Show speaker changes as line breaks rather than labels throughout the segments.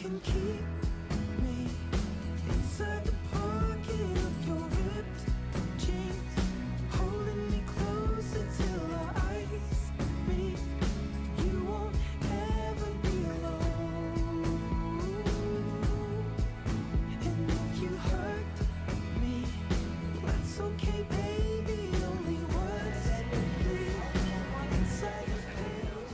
can keep me inside the pocket of your ripped jeans, holding me closer till our eyes meet. You won't ever be alone. And if you hurt me, that's okay, baby. Only words bleed inside the pages.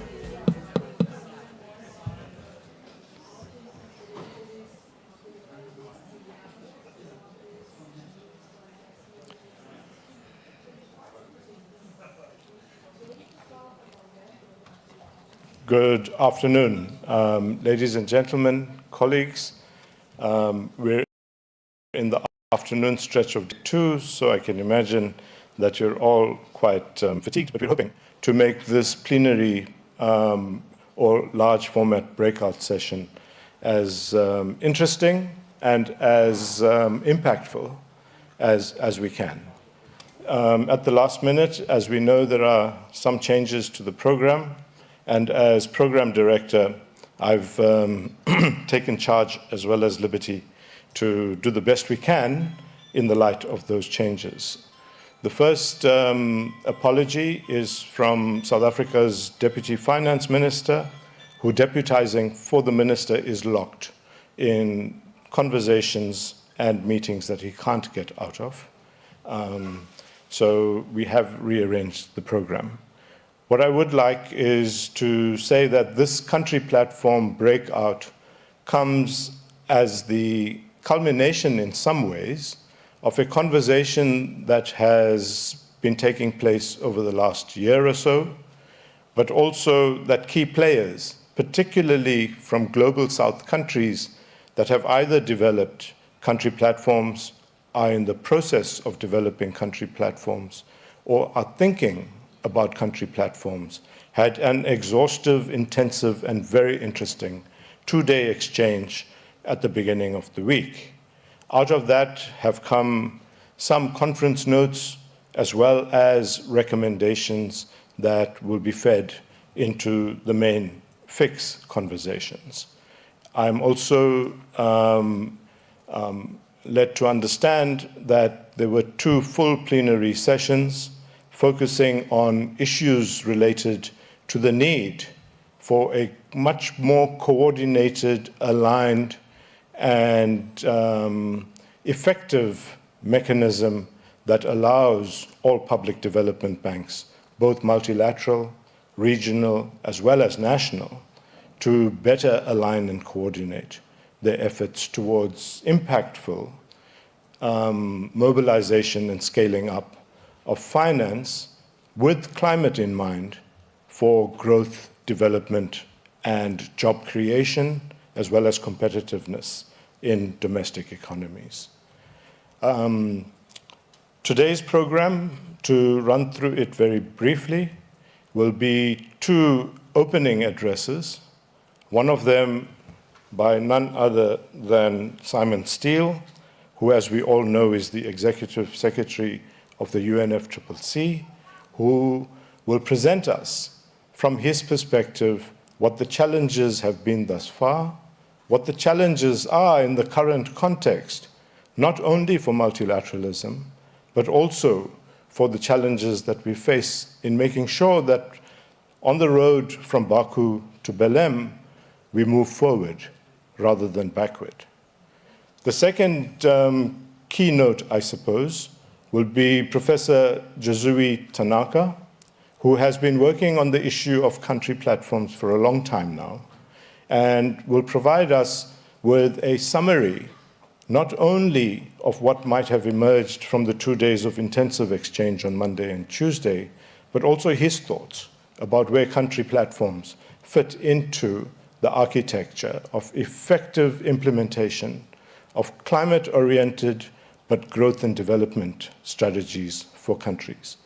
Good afternoon, ladies and gentlemen, colleagues. We're in the afternoon stretch of day 2, so I can imagine that you're all quite fatigued, but we're hoping to make this plenary or large format breakout session as interesting and as impactful as we can. At the last minute, as we know, there are some changes to the program. And as program director, I've taken charge as well as liberty to do the best we can in the light of those changes. The first apology is from South Africa's Deputy Finance Minister, who deputizing for the minister is locked in conversations and meetings that he can't get out of. So we have rearranged the program. What I would like is to say that this country platform breakout comes as the culmination in some ways of a conversation that has been taking place over the last year or so, but also that key players, particularly from global South countries that have either developed country platforms, are in the process of developing country platforms, or are thinking about country platforms, had an exhaustive, intensive, and very interesting 2-day exchange at the beginning of the week. Out of that have come some conference notes as well as recommendations that will be fed into the main fix conversations. I'm also led to understand that there were 2 full plenary sessions focusing on issues related to the need for a much more coordinated, aligned, and effective mechanism that allows all public development banks, both multilateral, regional, as well as national, to better align and coordinate their efforts towards impactful mobilization and scaling up of finance with climate in mind for growth, development, and job creation, as well as competitiveness in domestic economies. Today's program, to run through it very briefly, will be 2 opening addresses, one of them by none other than Simon Steele, who, as we all know, is the Executive Secretary of the UNFCCC, who will present us from his perspective what the challenges have been thus far, what the challenges are in the current context, not only for multilateralism, but also for the challenges that we face in making sure that on the road from Baku to Belém, we move forward rather than backward. The second keynote, I suppose, will be Professor Josui Tanaka, who has been working on the issue of country platforms for a long time now, and will provide us with a summary, not only of what might have emerged from the 2 days of intensive exchange on Monday and Tuesday, but also his thoughts about where country platforms fit into the architecture of effective implementation of climate-oriented but growth and development strategies for countries.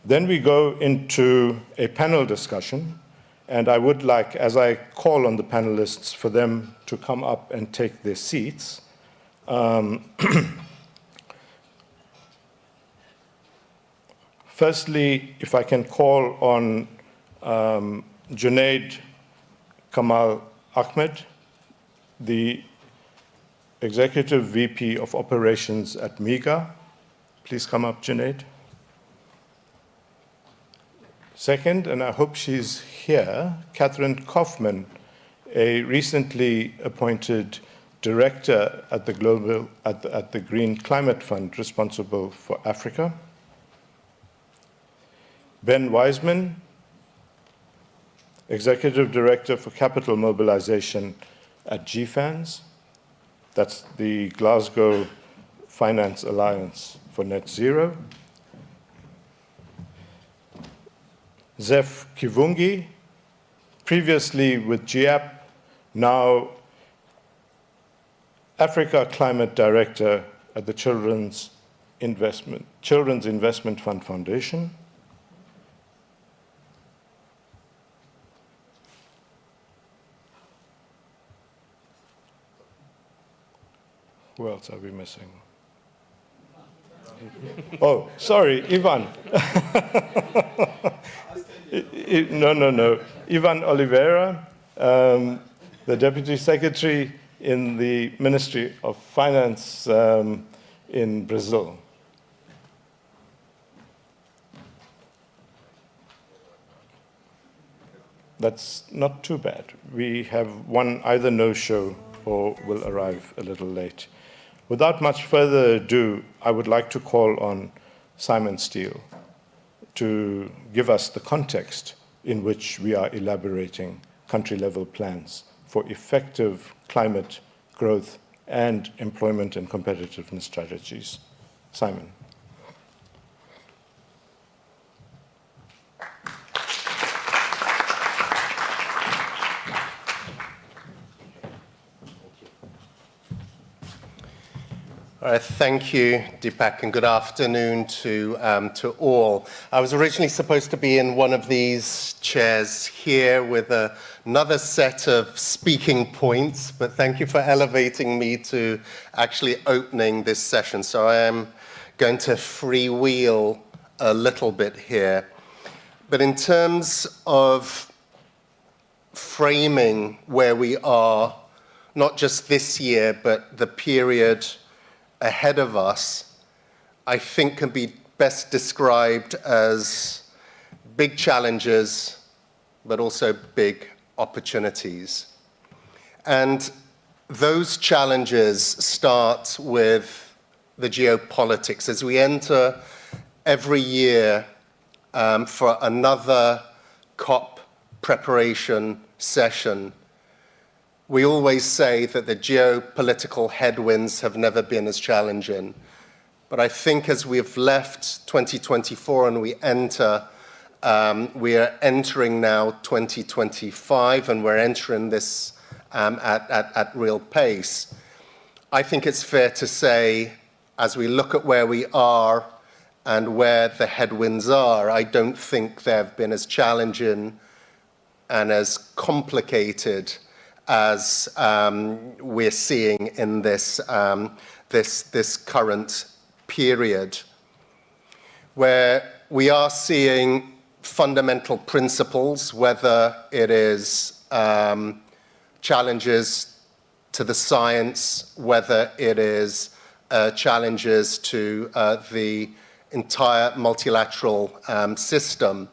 Then we go into a panel discussion, and I would like, as I call on the panelists, for them to come up and take their seats. Firstly, if I can call on Junaid Kamal Ahmed, the Executive VP of Operations at MIGA. Please come up, Junaid. Second, and I hope she's here, Catherine Kaufman, a recently appointed director at the Green Climate Fund responsible for Africa. Ben Wiseman, Executive Director for Capital Mobilization at GFANZ. That's the Glasgow Finance Alliance for Net Zero. Zeph Kivungi, previously with GIAP, now Africa Climate Director at the Children's Investment Fund Foundation. Who else are we missing? Oh, sorry, Ivan. No. Ivan Oliveira, the Deputy Secretary in the Ministry of Finance in Brazil. That's not too bad. We have one either no-show or will arrive a little late. Without much further ado, I would like to call on Simon Steele to give us the context in which we are elaborating country-level plans for effective climate growth and employment and competitiveness strategies. Simon.
All right, thank you, Deepak, and good afternoon to all. I was originally supposed to be in one of these chairs here with another set of speaking points, but thank you for elevating me to actually opening this session. So I am going to freewheel a little bit here. But in terms of framing where we are, not just this year, but the period ahead of us, I think can be best described as big challenges, but also big opportunities. And those challenges start with the geopolitics. As we enter every year for another COP preparation session, we always say that the geopolitical headwinds have never been as challenging. But I think as we've left 2024 and we are entering now 2025, and we're entering this at real pace, I think it's fair to say, as we look at where we are and where the headwinds are, I don't think they've been as challenging and as complicated as we're seeing in this current period, where we are seeing fundamental principles, whether it is challenges to the science, whether it is challenges to the entire multilateral system,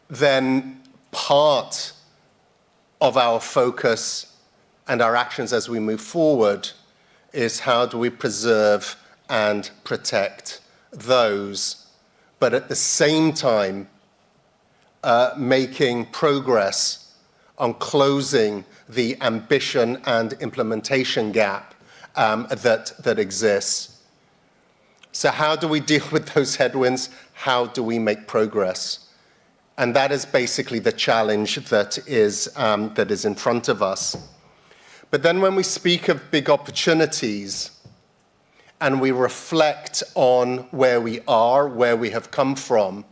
then part of our focus and our actions as we move forward is how do we preserve and protect those, but at the same time making progress on closing the ambition and implementation gap that exists. So how do we deal with those headwinds? How do we make progress? And that is basically the challenge that is in front of us. But then when we speak of big opportunities and we reflect on where we are, where we have come from,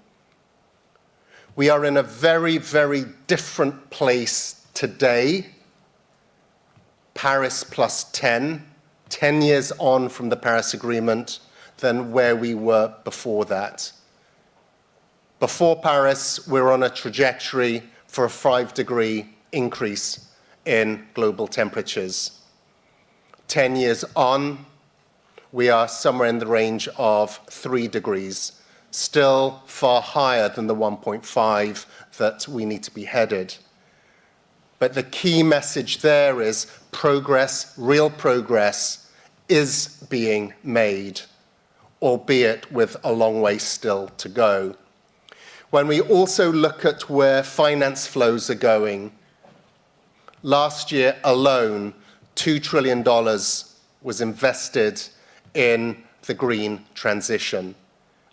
we are in a very, very different place today, Paris plus 10 years on from the Paris Agreement, than where we were before that. Before Paris, we're on a trajectory for a 5-degree increase in global temperatures. 10 years on, we are somewhere in the range of 3 degrees, still far higher than the 1.5 that we need to be headed. But the key message there is progress, real progress, is being made, albeit with a long way still to go. When we also look at where finance flows are going, last year alone, $2 trillion was invested in the green transition.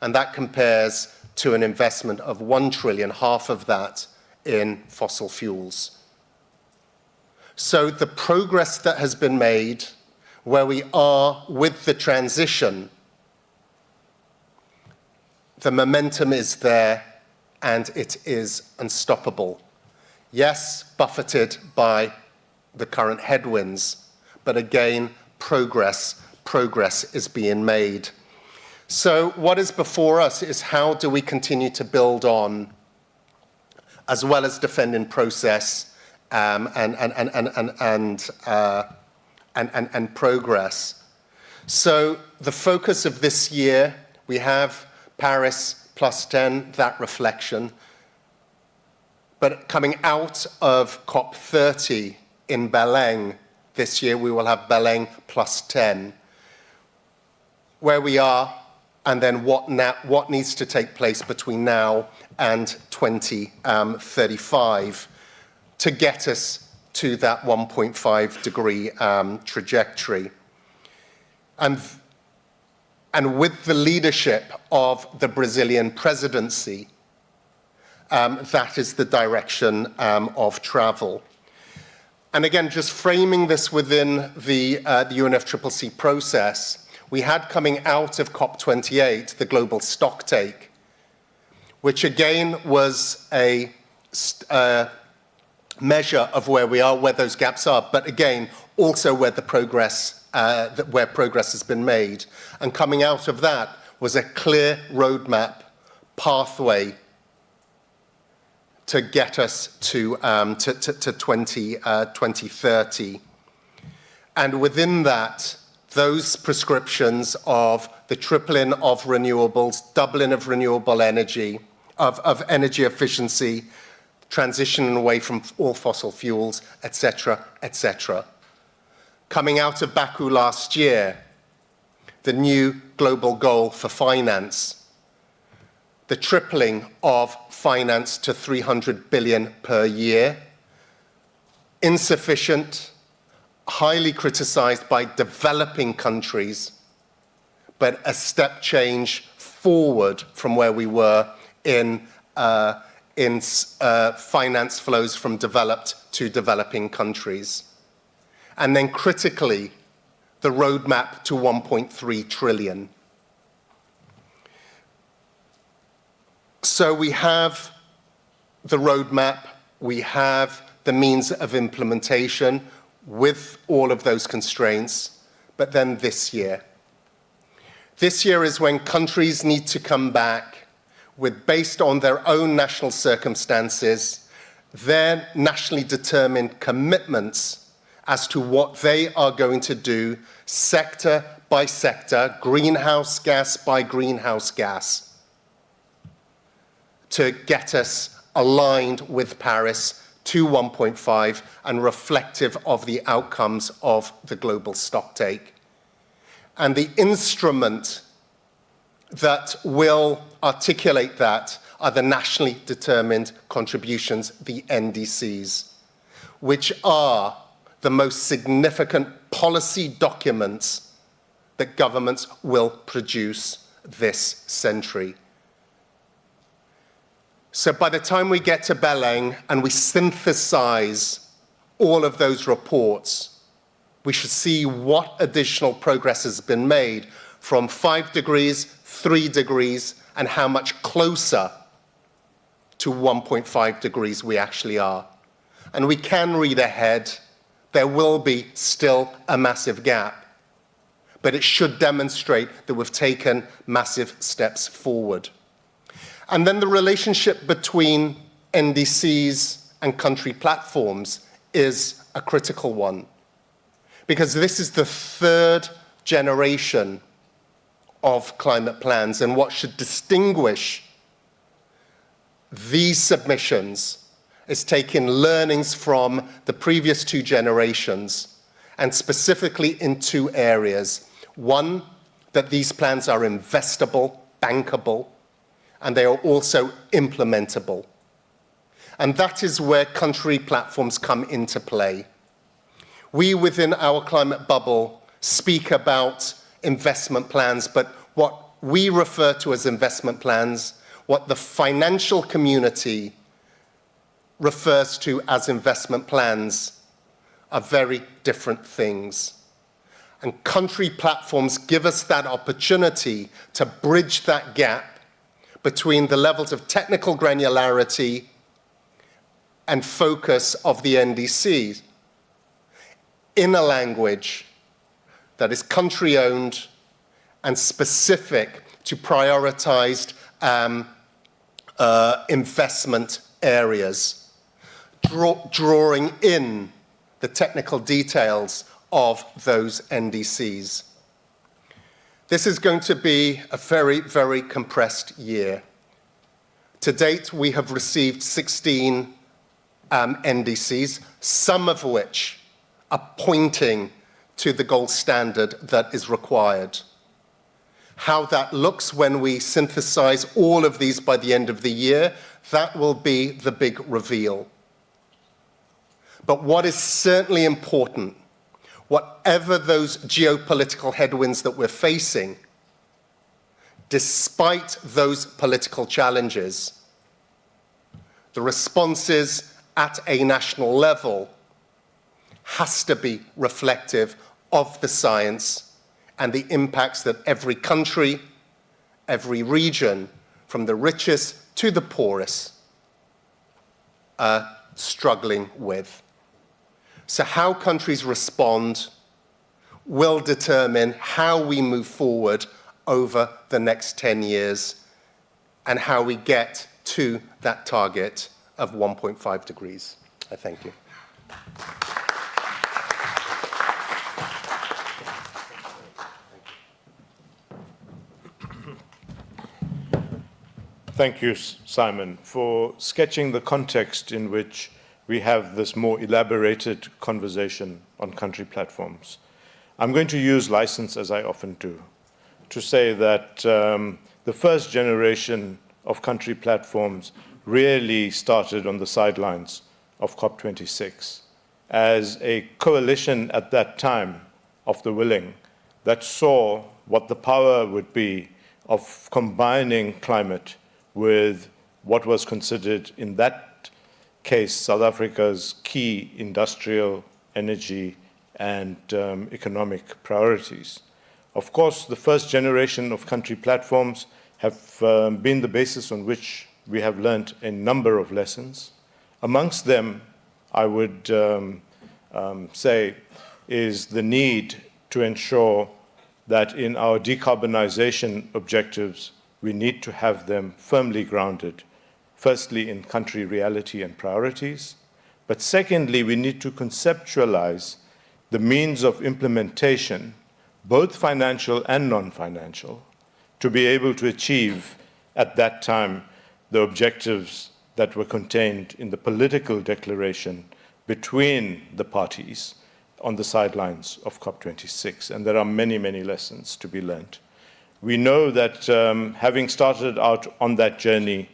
And that compares to an investment of 1 trillion, half of that, in fossil fuels. So the progress that has been made, where we are with the transition, the momentum is there and it is unstoppable. Yes, buffeted by the current headwinds, but again, progress is being made. So what is before us is how do we continue to build on, as well as defend in process, and progress. So the focus of this year, we have Paris +10, that reflection. But coming out of COP30 in Belém this year, we will have Belém +10. Where we are, and then what needs to take place between now and 2035 to get us to that 1.5 degree trajectory. And with the leadership of the Brazilian presidency, that is the direction of travel. And again, just framing this within the UNFCCC process, we had coming out of COP28 the global stocktake, which again was a measure of where we are, where those gaps are, but again, also where the progress, where progress has been made. And coming out of that was a clear roadmap, pathway to get us to 2030. And within that, those prescriptions of the tripling of renewables, doubling of renewable energy, of energy efficiency, transitioning away from all fossil fuels, etc., etc. Coming out of Baku last year, the new global goal for finance, the tripling of finance to 300 billion per year, insufficient, highly criticized by developing countries, but a step change forward from where we were in finance flows from developed to developing countries. And then critically, the roadmap to 1.3 trillion. So we have the roadmap, we have the means of implementation with all of those constraints, but then this year. This year is when countries need to come back with, based on their own national circumstances, their nationally determined commitments as to what they are going to do sector by sector, greenhouse gas by greenhouse gas, to get us aligned with Paris to 1.5 and reflective of the outcomes of the global stocktake. And the instrument that will articulate that are the nationally determined contributions, the NDCs, which are the most significant policy documents that governments will produce this century. So by the time we get to Belém and we synthesize all of those reports, we should see what additional progress has been made from 5 degrees, 3 degrees, and how much closer to 1.5 degrees we actually are. And we can read ahead. There will be still a massive gap, but it should demonstrate that we've taken massive steps forward. And then the relationship between NDCs and country platforms is a critical one, because this is the third generation of climate plans, and what should distinguish these submissions is taking learnings from the previous two generations, and specifically in two areas. One, that these plans are investable, bankable, and they are also implementable. And that is where country platforms come into play. We within our climate bubble speak about investment plans, but what we refer to as investment plans, what the financial community refers to as investment plans, are very different things. And country platforms give us that opportunity to bridge that gap between the levels of technical granularity and focus of the NDCs in a language that is country-owned and specific to prioritized investment areas, drawing in the technical details of those NDCs. This is going to be a very, very compressed year. To date, we have received 16 NDCs, some of which are pointing to the gold standard that is required. How that looks when we synthesize all of these by the end of the year, that will be the big reveal. But what is certainly important, whatever those geopolitical headwinds that we're facing, despite those political challenges, the responses at a national level has to be reflective of the science and the impacts that every country, every region, from the richest to the poorest, are struggling with. So how countries respond will determine how we move forward over the next 10 years and how we get to that target of 1.5 degrees. I thank you.
Thank you, Simon, for sketching the context in which we have this more elaborated conversation on country platforms. I'm going to use license, as I often do, to say that the first generation of country platforms really started on the sidelines of COP26 as a coalition at that time of the willing that saw what the power would be of combining climate with what was considered in that case South Africa's key industrial, energy, and economic priorities. Of course, the first generation of country platforms have been the basis on which we have learned a number of lessons. Amongst them, I would say, is the need to ensure that in our decarbonization objectives, we need to have them firmly grounded, firstly in country reality and priorities, but secondly, we need to conceptualize the means of implementation, both financial and non-financial, to be able to achieve at that time the objectives that were contained in the political declaration between the parties on the sidelines of COP26. And there are many, many lessons to be learned. We know that having started out on that journey,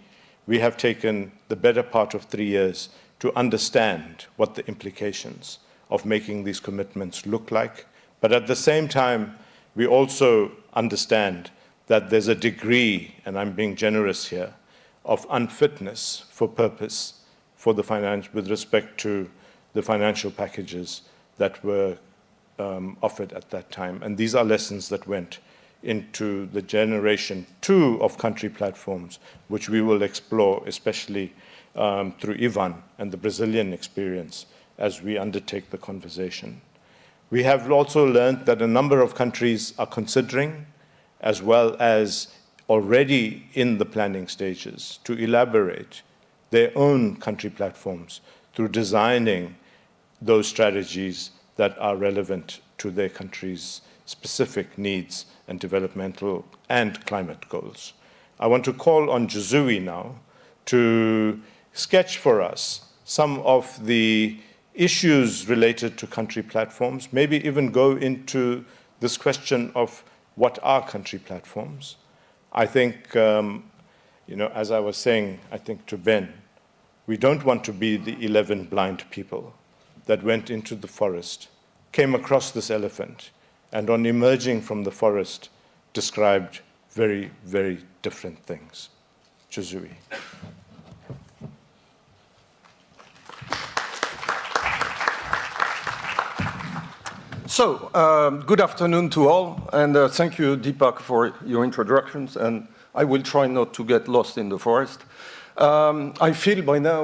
we have taken the better part of 3 years to understand what the implications of making these commitments look like. But at the same time, we also understand that there's a degree, and I'm being generous here, of unfitness for purpose for the with respect to the financial packages that were offered at that time. And these are lessons that went into the generation 2 of country platforms, which we will explore, especially through Ivan and the Brazilian experience as we undertake the conversation. We have also learned that a number of countries are considering, as well as already in the planning stages, to elaborate their own country platforms through designing those strategies that are relevant to their country's specific needs and developmental and climate goals. I want to call on Jozui now to sketch for us some of the issues related to country platforms, maybe even go into this question of what are country platforms. I think, as I was saying, I think to Ben, we don't want to be the 11 blind people that went into the forest, came across this elephant, and on emerging from the forest, described very, very different things. Jozui.
So, good afternoon to all, and thank you, Deepak, for your introductions, and I will try not to get lost in the forest. I feel by now,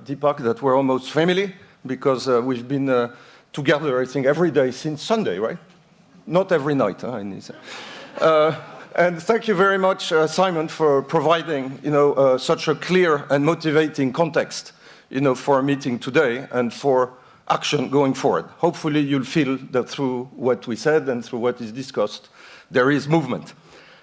Deepak, that we're almost family, because we've been together, I think, every day since Sunday, right? Not every night, huh? And thank you very much, Simon, for providing, such a clear and motivating context, for our meeting today and for action going forward. Hopefully, you'll feel that through what we said and through what is discussed, there is movement.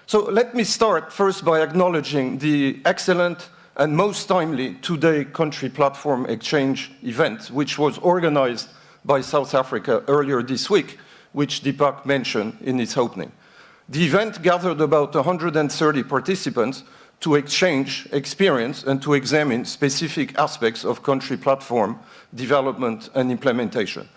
So let me start first by acknowledging the excellent and most timely two-day country platform exchange event, which was organized by South Africa earlier this week, which Deepak mentioned in his opening. The event gathered about 130 participants to exchange experience and to examine specific aspects of country platform development and implementation.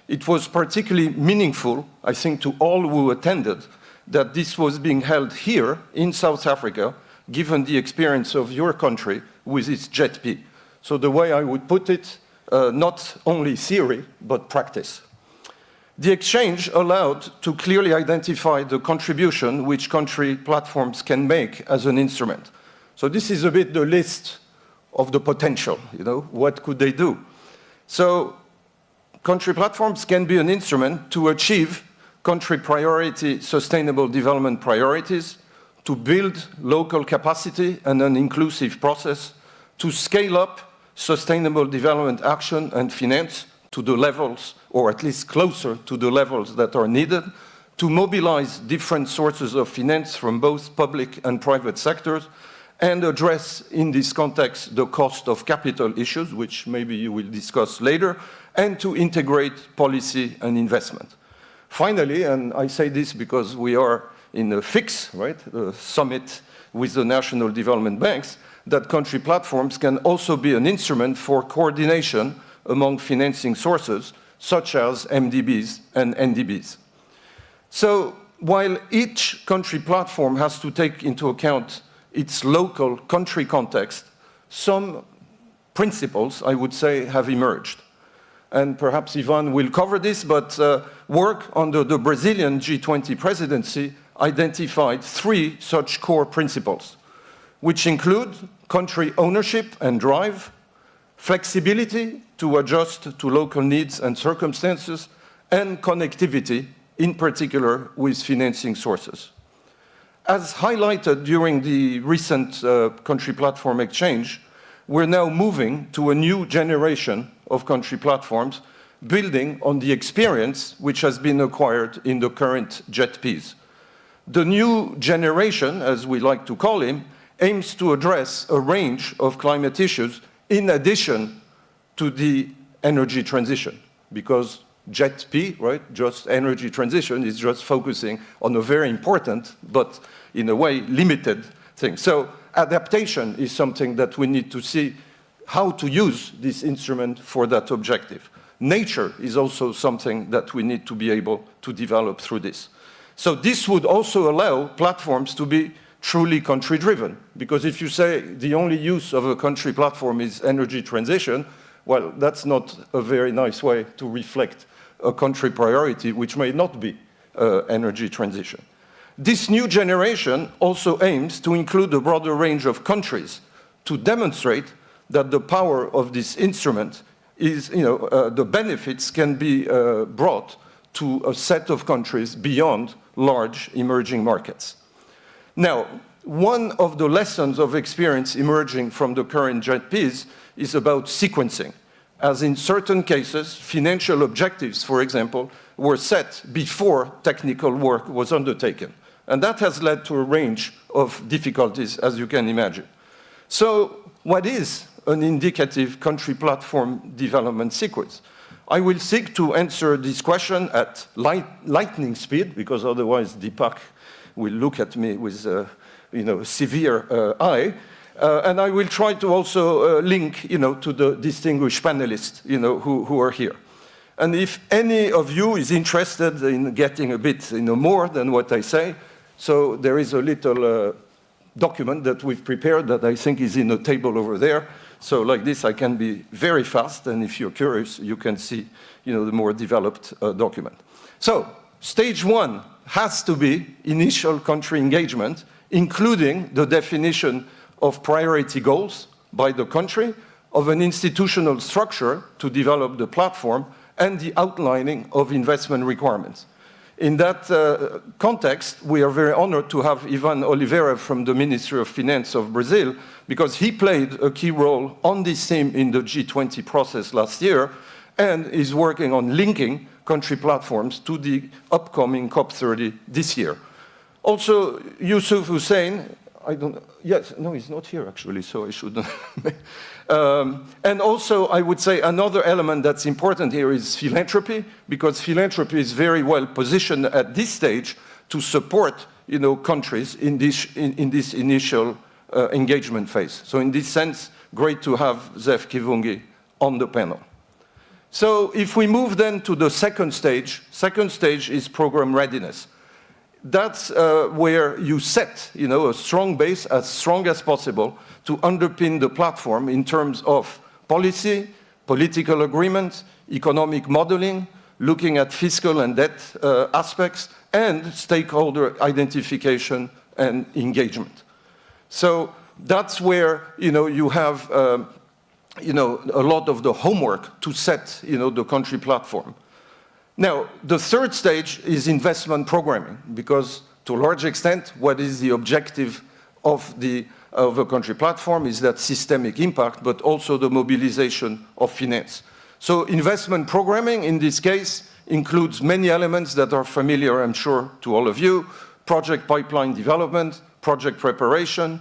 It was particularly meaningful, I think, to all who attended, that this was being held here in South Africa, given the experience of your country with its JETP. So the way I would put it, not only theory, but practice. The exchange allowed to clearly identify the contribution which country platforms can make as an instrument. So this is a bit the list of the potential, what could they do? So country platforms can be an instrument to achieve country priority sustainable development priorities, to build local capacity and an inclusive process, to scale up sustainable development action and finance to the levels, or at least closer to the levels that are needed, to mobilize different sources of finance from both public and private sectors, and address in this context the cost of capital issues, which maybe you will discuss later, and to integrate policy and investment. Finally, and I say this because we are in a FIX, right, the summit with the national development banks, that country platforms can also be an instrument for coordination among financing sources, such as MDBs and NDBs. So while each country platform has to take into account its local country context, some principles, I would say, have emerged. And perhaps Ivan will cover this, but work under the Brazilian G20 presidency identified 3 such core principles, which include country ownership and drive, flexibility to adjust to local needs and circumstances, and connectivity, in particular with financing sources. As highlighted during the recent country platform exchange, we're now moving to a new generation of country platforms, building on the experience which has been acquired in the current JETPs. The new generation, as we like to call him, aims to address a range of climate issues in addition to the energy transition, because JETP, right, just energy transition, is just focusing on a very important, but in a way limited thing. So adaptation is something that we need to see how to use this instrument for that objective. Nature is also something that we need to be able to develop through this. So this would also allow platforms to be truly country-driven, because if you say the only use of a country platform is energy transition, well, that's not a very nice way to reflect a country priority, which may not be energy transition. This new generation also aims to include a broader range of countries to demonstrate that the power of this instrument is, the benefits can be brought to a set of countries beyond large emerging markets. Now, one of the lessons of experience emerging from the current JETPs is about sequencing. as in certain cases, financial objectives, for example, were set before technical work was undertaken. And that has led to a range of difficulties, as you can imagine. So what is an indicative country platform development sequence? I will seek to answer this question at lightning speed, because otherwise Deepak will look at me with severe eye. And I will try to also link to the distinguished panelists who are here. And if any of you is interested in getting a bit more than what I say, so there is a little document that we've prepared that I think is in a table over there. So like this, I can be very fast, and if you're curious, you can see the more developed document. So stage one has to be initial country engagement, including the definition of priority goals by the country, of an institutional structure to develop the platform, and the outlining of investment requirements. In that context, we are very honored to have Ivan Oliveira from the Ministry of Finance of Brazil, because he played a key role on this theme in the G20 process last year, and is working on linking country platforms to the upcoming COP30 this year. Also, Yusuf Hussein, he's not here actually, so I shouldn't. And also, I would say another element that's important here is philanthropy, because philanthropy is very well positioned at this stage to support, countries in this initial engagement phase. So in this sense, great to have Zef Kivungi on the panel. So if we move then to the second stage is program readiness. That's where you set, a strong base, as strong as possible, to underpin the platform in terms of policy, political agreement, economic modeling, looking at fiscal and debt aspects, and stakeholder identification and engagement. So that's where, you have, a lot of the homework to set, the country platform. Now, the third stage is investment programming, because to a large extent, what is the objective of a country platform is that systemic impact, but also the mobilization of finance. So investment programming, in this case, includes many elements that are familiar, I'm sure, to all of you: project pipeline development, project preparation,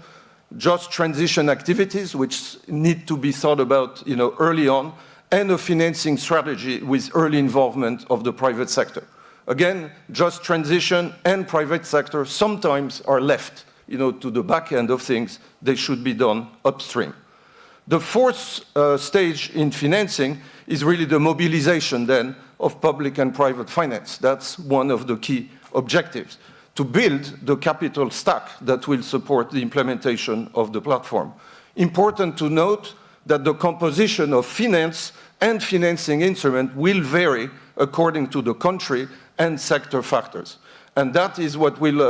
just transition activities, which need to be thought about, early on, and a financing strategy with early involvement of the private sector. Again, just transition and private sector sometimes are left, to the back end of things. They should be done upstream. The fourth stage in financing is really the mobilization then of public and private finance. That's one of the key objectives, to build the capital stack that will support the implementation of the platform. Important to note that the composition of finance and financing instrument will vary according to the country and sector factors. And that is what will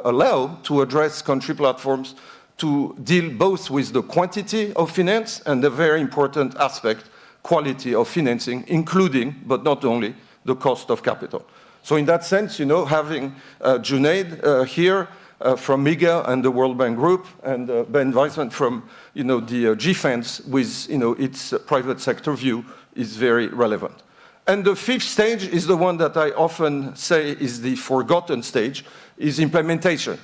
allow to address country platforms to deal both with the quantity of finance and the very important aspect, quality of financing, including, but not only, the cost of capital. So in that sense, having Junaid here, from MIGA and the World Bank Group, and Ben Weisman from the GFANZ with its private sector view is very relevant. And the fifth stage is the one that I often say is the forgotten stage, is implementation.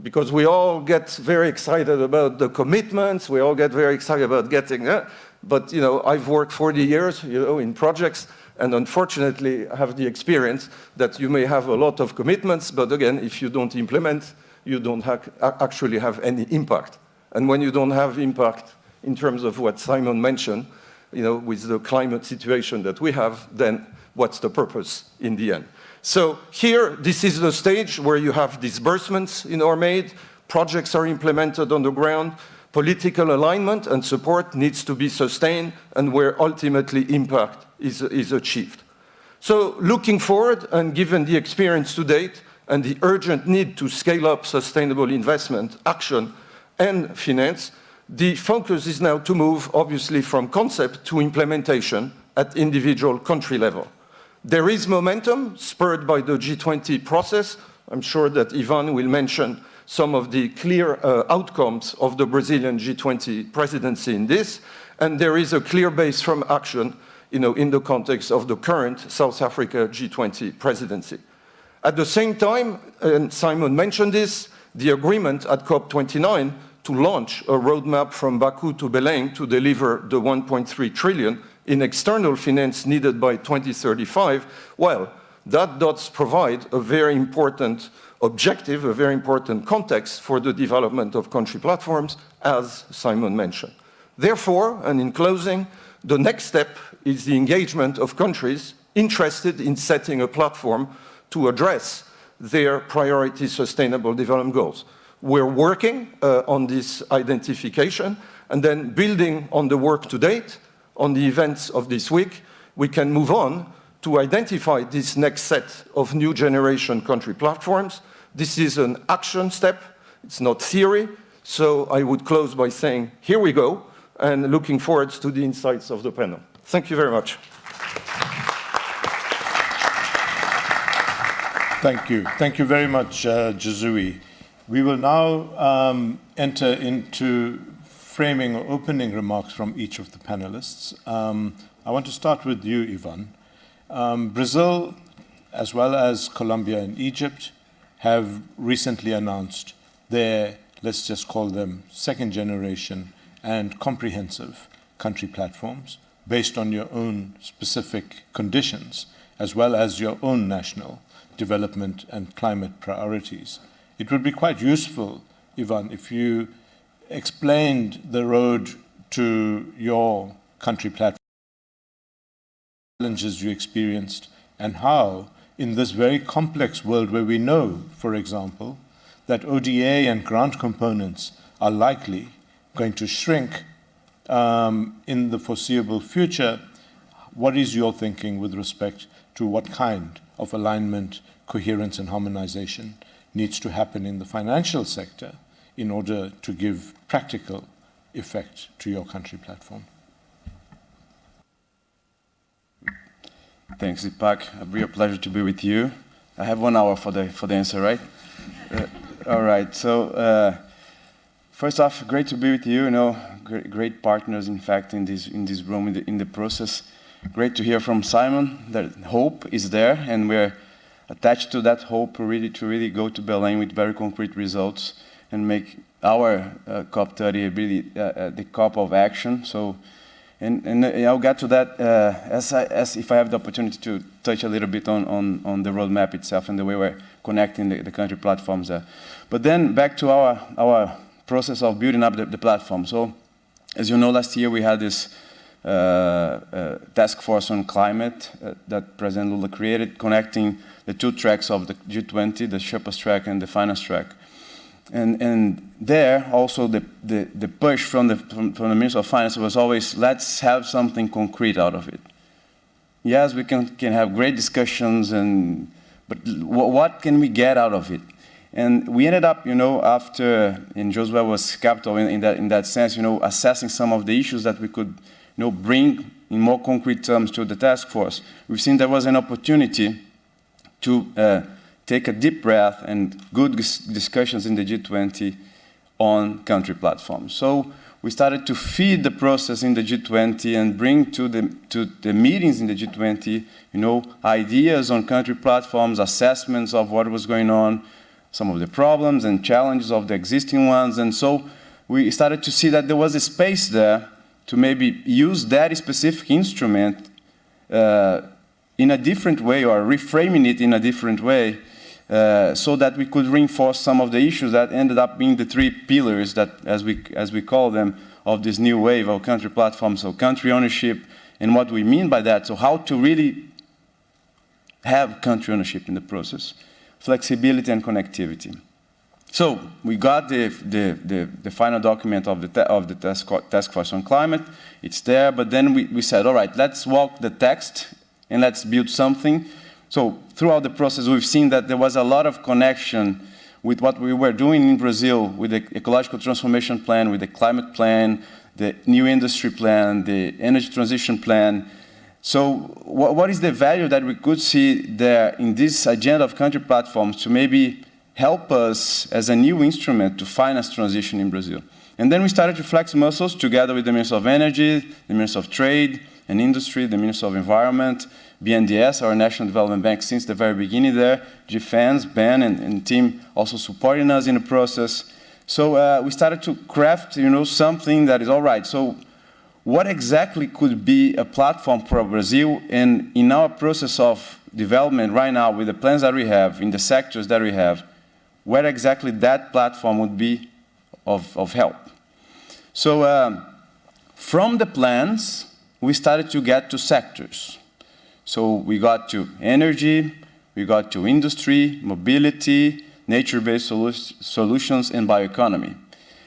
Because we all get very excited about the commitments, we all get very excited about getting that, but I've worked 40 years in projects, and unfortunately I have the experience that you may have a lot of commitments, but again, if you don't implement, you don't actually have any impact. And when you don't have impact in terms of what Simon mentioned, with the climate situation that we have, then what's the purpose in the end? So here, this is the stage where you have disbursements are made, projects are implemented on the ground, political alignment and support needs to be sustained, and where ultimately impact is achieved. So looking forward, and given the experience to date, and the urgent need to scale up sustainable investment, action, and finance, the focus is now to move, obviously, from concept to implementation at individual country level. There is momentum spurred by the G20 process. I'm sure that Ivan will mention some of the clear outcomes of the Brazilian G20 presidency in this, and there is a clear base from action, in the context of the current South Africa G20 presidency. At the same time, and Simon mentioned this, the agreement at COP29 to launch a roadmap from Baku to Belém to deliver the 1.3 trillion in external finance needed by 2035, well, that does provide a very important objective, a very important context for the development of country platforms, as Simon mentioned. Therefore, and in closing, the next step is the engagement of countries interested in setting a platform to address their priority sustainable development goals. We're working on this identification, and then building on the work to date, on the events of this week, we can move on to identify this next set of new generation country platforms. This is an action step, it's not theory, so I would close by saying, here we go, and looking forward to the insights of the panel. Thank you very much.
Thank you. Thank you very much, Josui. We will now enter into framing or opening remarks from each of the panelists. I want to start with you, Ivan. Brazil, as well as Colombia and Egypt, have recently announced their, let's just call them, second generation and comprehensive country platforms based on your own specific conditions, as well as your own national development and climate priorities. It would be quite useful, Ivan, if you explained the road to your country platform, challenges you experienced, and how, in this very complex world where we know, for example, that ODA and grant components are likely going to shrink in the foreseeable future, what is your thinking with respect to what kind of alignment, coherence, and harmonization needs to happen in the financial sector in order to give practical effect to your country platform?
Thanks, Deepak. A real pleasure to be with you. I have 1 hour for the answer, right? All right. So first off, great to be with you. Great partners, in fact, in this room, in the process. Great to hear from Simon that hope is there, and we're attached to that hope really to really go to Belém with very concrete results and make our COP30 really the COP of action. So, and I'll get to that as if I have the opportunity to touch a little bit on the roadmap itself and the way we're connecting the country platforms there. But then back to our process of building up the platform. So, as you know, last year we had this task force on climate that President Lula created, connecting the 2 tracks of the G20, the Sherpas track and the finance track. And there also the push from the Minister of Finance was always, let's have something concrete out of it. Yes, we can have great discussions, but what can we get out of it? And we ended up, after, and Josué was capital in that sense, assessing some of the issues that we could, bring in more concrete terms to the task force. We've seen there was an opportunity to take a deep breath and good discussions in the G20 on country platforms. So we started to feed the process in the G20 and bring to the meetings in the G20, ideas on country platforms, assessments of what was going on, some of the problems and challenges of the existing ones. And so we started to see that there was a space there to maybe use that specific instrument in a different way, or reframing it in a different way, so that we could reinforce some of the issues that ended up being the 3 pillars that, as we call them, of this new wave of country platforms. So country ownership, and what we mean by that, so how to really have country ownership in the process, flexibility and connectivity. So we got the final document of the task force on climate. It's there, but then we said, all right, let's walk the text and let's build something. So throughout the process, we've seen that there was a lot of connection with what we were doing in Brazil with the ecological transformation plan, with the climate plan, the new industry plan, the energy transition plan. So what is the value that we could see there in this agenda of country platforms to maybe help us as a new instrument to finance transition in Brazil. And then we started to flex muscles together with the Minister of Energy, the Minister of Trade and Industry, the Minister of Environment, BNDES, our National Development Bank since the very beginning there, GFANS, Ben and team also supporting us in the process. So we started to craft, something that is all right. So what exactly could be a platform for Brazil? And in our process of development right now, with the plans that we have, in the sectors that we have, where exactly that platform would be of help. So from the plans, we started to get to sectors. So we got to energy, we got to industry, mobility, nature-based solutions, and bioeconomy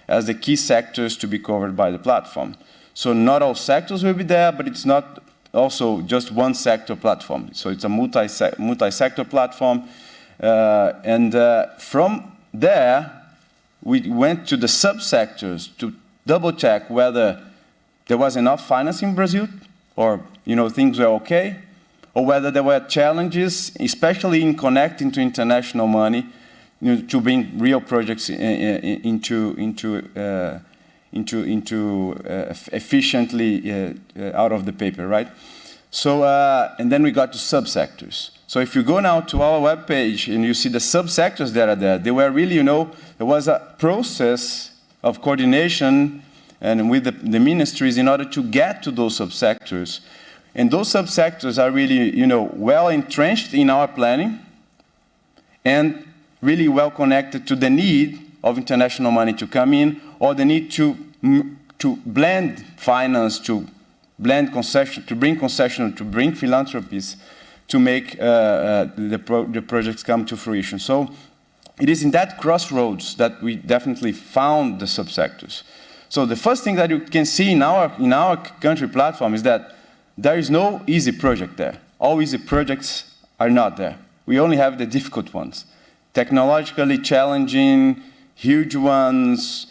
as the key sectors to be covered by the platform. So not all sectors will be there, but it's not also just one sector platform. So it's a multi-sector platform. From there, we went to the subsectors to double-check whether there was enough financing in Brazil, or things were okay, or whether there were challenges, especially in connecting to international money, to bring real projects efficiently out of the paper, right? So, and then we got to subsectors. So if you go now to our webpage and you see the subsectors that are there, they were really, there was a process of coordination and with the ministries in order to get to those subsectors. And those subsectors are really, well entrenched in our planning and really well connected to the need of international money to come in, or the need to blend finance, to blend concession, to bring concession, to bring philanthropies, to make the projects come to fruition. So it is in that crossroads that we definitely found the subsectors. So the first thing that you can see in our country platform is that there is no easy project there. All easy projects are not there. We only have the difficult ones. Technologically challenging, huge ones.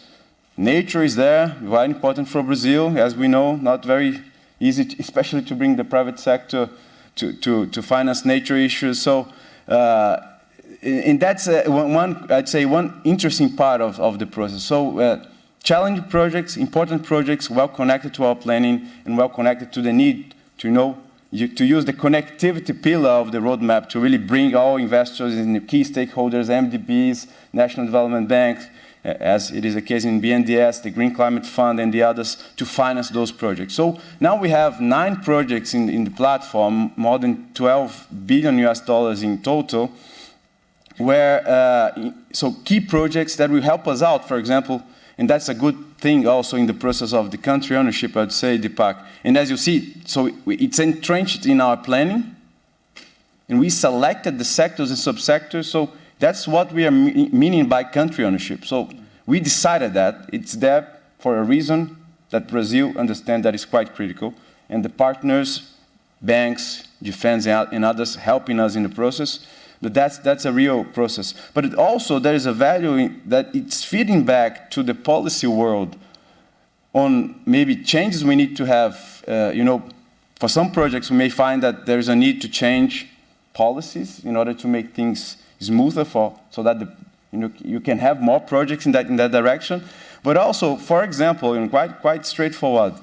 Nature is there, very important for Brazil, as we know, not very easy, especially to bring the private sector to finance nature issues. So, and that's I'd say one interesting part of the process. So, challenging projects, important projects, well connected to our planning and well connected to the need to use the connectivity pillar of the roadmap to really bring all investors and the key stakeholders, MDBs, National Development Bank, as it is the case in BNDES, the Green Climate Fund, and the others, to finance those projects. So now we have 9 projects in the platform, more than $12 billion in total, where, so key projects that will help us out, for example, and that's a good thing also in the process of the country ownership, I'd say, Deepak. And as you see, so it's entrenched in our planning, and we selected the sectors and subsectors, so that's what we are meaning by country ownership. So we decided that it's there for a reason that Brazil understands that is quite critical, and the partners, banks, defense, and others helping us in the process. But that's a real process. But it also, there is a value in that it's feeding back to the policy world on maybe changes we need to have. For some projects, we may find that there is a need to change policies in order to make things smoother so that you can have more projects in that direction. But also, for example, quite straightforward,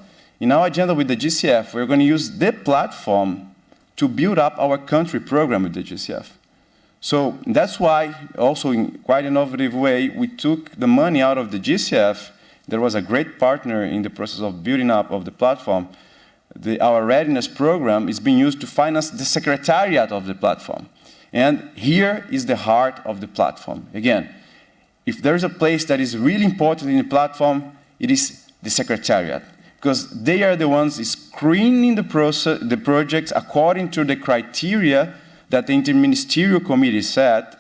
in our agenda with the GCF, we're going to use the platform to build up our country program with the GCF. So that's why, also in quite an innovative way, we took the money out of the GCF. There was a great partner in the process of building up of the platform. Our readiness program is being used to finance the secretariat of the platform. And here is the heart of the platform. Again, if there's a place that is really important in the platform, it is the secretariat, because they are the ones screening the projects according to the criteria that the Interministerial Committee set,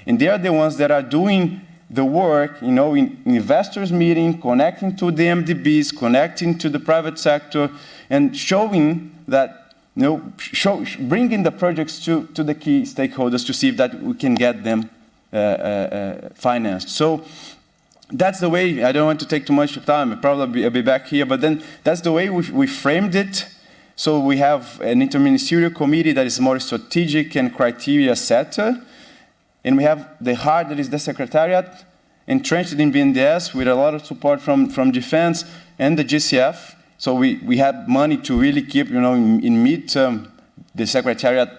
and they are the ones that are doing the work, in investors meeting, connecting to the MDBs, connecting to the private sector, and showing that, bringing the projects to the key stakeholders to see if that we can get them financed. So that's the way. I don't want to take too much time. I'll be back here, but then that's the way we framed it. So we have an interministerial committee that is more strategic and criteria setter, and we have the heart that is the Secretariat, entrenched in BNDES with a lot of support from defense and the GCF. So we have money to really keep, in midterm, the Secretariat,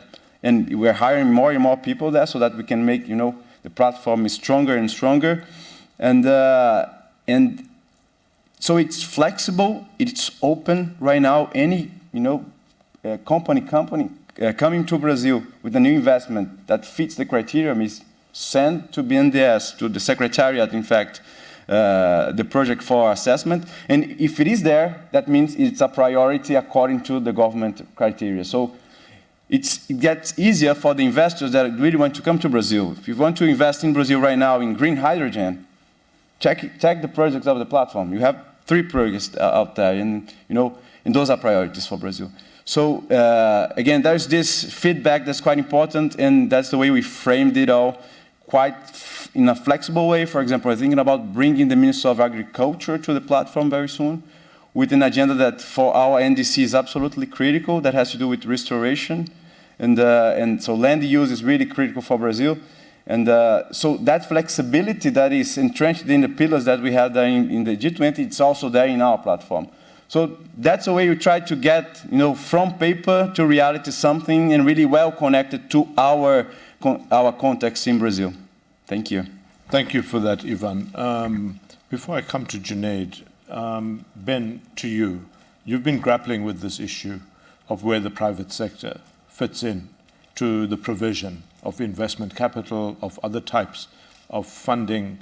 and we're hiring more and more people there so that we can make, the platform stronger and stronger. And so it's flexible, it's open right now. Any, company coming to Brazil with a new investment that fits the criteria is sent to BNDES, to the Secretariat, in fact, the project for assessment. And if it is there, that means it's a priority according to the government criteria. So it gets easier for the investors that really want to come to Brazil. If you want to invest in Brazil right now in green hydrogen, check the projects of the platform. You have 3 projects out there, and those are priorities for Brazil. So again, there's this feedback that's quite important, and that's the way we framed it all, quite in a flexible way. For example, we're thinking about bringing the Minister of Agriculture to the platform very soon, with an agenda that for our NDC is absolutely critical, that has to do with restoration. And so land use is really critical for Brazil. And so that flexibility that is entrenched in the pillars that we had there in the G20, it's also there in our platform. So that's the way we try to get, from paper to reality something, and really well connected to our context in Brazil. Thank you.
Thank you for that, Ivan. Before I come to Junaid, Ben, to you. You've been grappling with this issue of where the private sector fits in to the provision of investment capital, of other types of funding.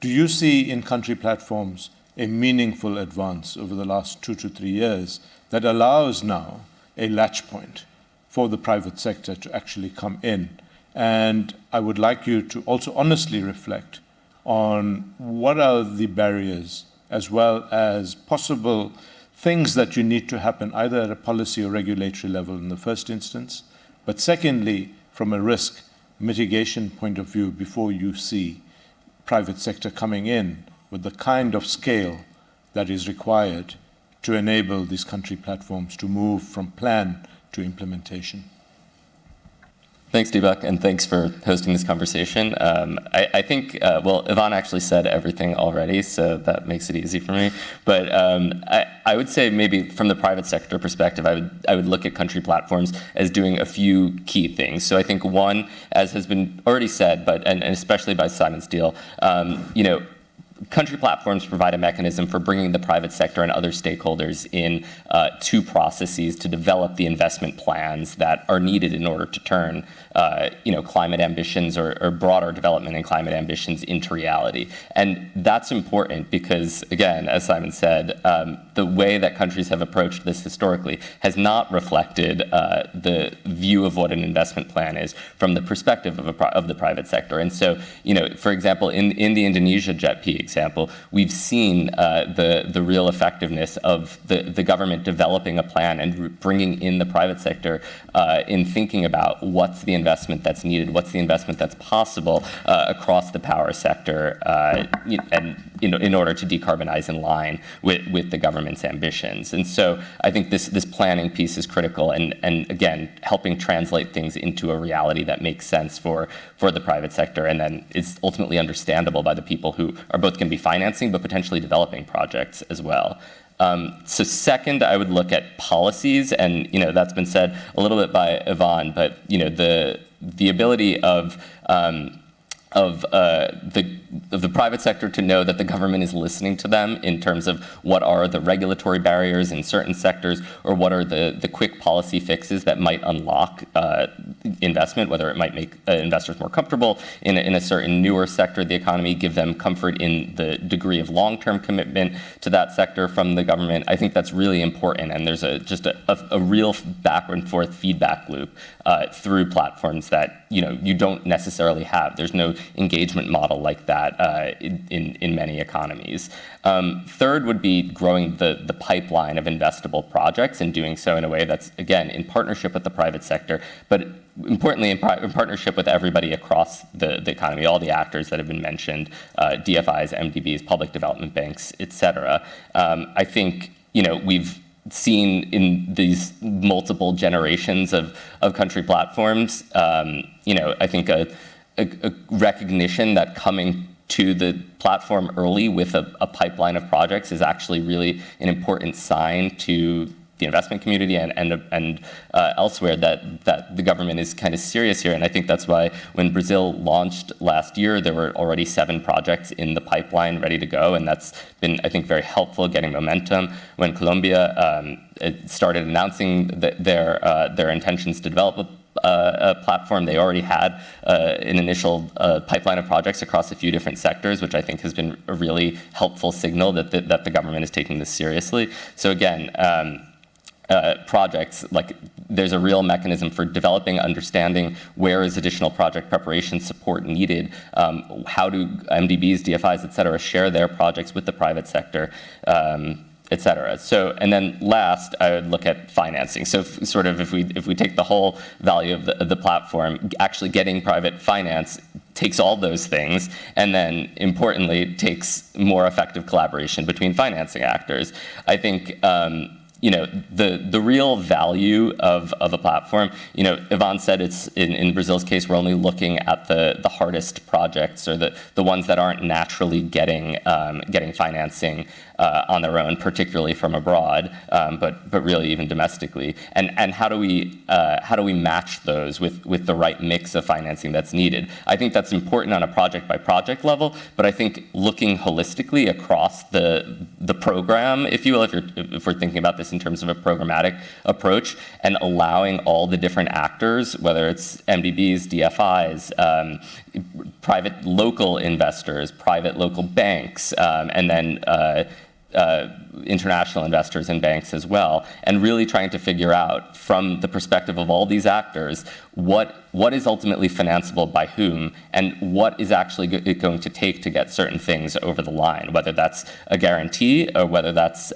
Do you see in country platforms a meaningful advance over the last 2 to 3 years that allows now a latch point for the private sector to actually come in? And I would like you to also honestly reflect on what are the barriers as well as possible things that you need to happen either at a policy or regulatory level in the first instance, but secondly, from a risk mitigation point of view, before you see private sector coming in with the kind of scale that is required to enable these country platforms to move from plan to implementation.
Thanks, Deepak, and thanks for hosting this conversation. I think, well, Ivan actually said everything already, so that makes it easy for me. But I would say maybe from the private sector perspective, I would look at country platforms as doing a few key things. So I think one, as has been already said, and especially by Simon Steele, country platforms provide a mechanism for bringing the private sector and other stakeholders in to processes to develop the investment plans that are needed in order to turn climate ambitions or broader development and climate ambitions into reality. And that's important because, again, as Simon said, the way that countries have approached this historically has not reflected the view of what an investment plan is from the perspective of the private sector. And so, for example, in the Indonesia JETP example, we've seen the real effectiveness of the government developing a plan and bringing in the private sector in thinking about what's the investment that's needed, what's the investment that's possible across the power sector, and in order to decarbonize in line with the government's ambitions. And so I think this planning piece is critical, and again, helping translate things into a reality that makes sense for the private sector, and then is ultimately understandable by the people who are both going to be financing but potentially developing projects as well. So second, I would look at policies, and that's been said a little bit by Ivan, but the ability of the private sector to know that the government is listening to them in terms of what are the regulatory barriers in certain sectors, or what are the quick policy fixes that might unlock investment, whether it might make investors more comfortable in a certain newer sector of the economy, give them comfort in the degree of long-term commitment to that sector from the government. I think that's really important, and there's just a real back and forth feedback loop through platforms that you don't necessarily have. There's no engagement model like that in many economies. Third would be growing the pipeline of investable projects, and doing so in a way that's, again, in partnership with the private sector, but importantly in partnership with everybody across the economy, all the actors that have been mentioned, DFIs, MDBs, public development banks, et cetera. I think we've seen in these multiple generations of country platforms, I think a recognition that coming to the platform early with a pipeline of projects is actually really an important sign to the investment community and elsewhere that the government is kind of serious here. And I think that's why when Brazil launched last year, there were already 7 projects in the pipeline ready to go. And that's been, I think, very helpful getting momentum. When Colombia started announcing their intentions to develop a platform, they already had an initial pipeline of projects across a few different sectors, which I think has been a really helpful signal that the government is taking this seriously. So again, projects, like there's a real mechanism for developing, understanding where is additional project preparation support needed, how do MDBs, DFIs, et cetera, share their projects with the private sector, et cetera. So, and then last, I would look at financing. So if we take the whole value of the platform, actually getting private finance takes all those things, and then importantly, takes more effective collaboration between financing actors. I think, the real value of a platform, Yvonne said it's in Brazil's case, we're only looking at the hardest projects, or the ones that aren't naturally getting financing on their own, particularly from abroad, but really even domestically. And how do we match those with the right mix of financing that's needed? I think that's important on a project by project level, but I think looking holistically across the program, if you will, if we're thinking about this in terms of a programmatic approach, and allowing all the different actors, whether it's MDBs, DFIs, private local investors, private local banks, and then international investors and banks as well, and really trying to figure out from the perspective of all these actors, what is ultimately financeable by whom, and what is actually going to take to get certain things over the line, whether that's a guarantee or whether that's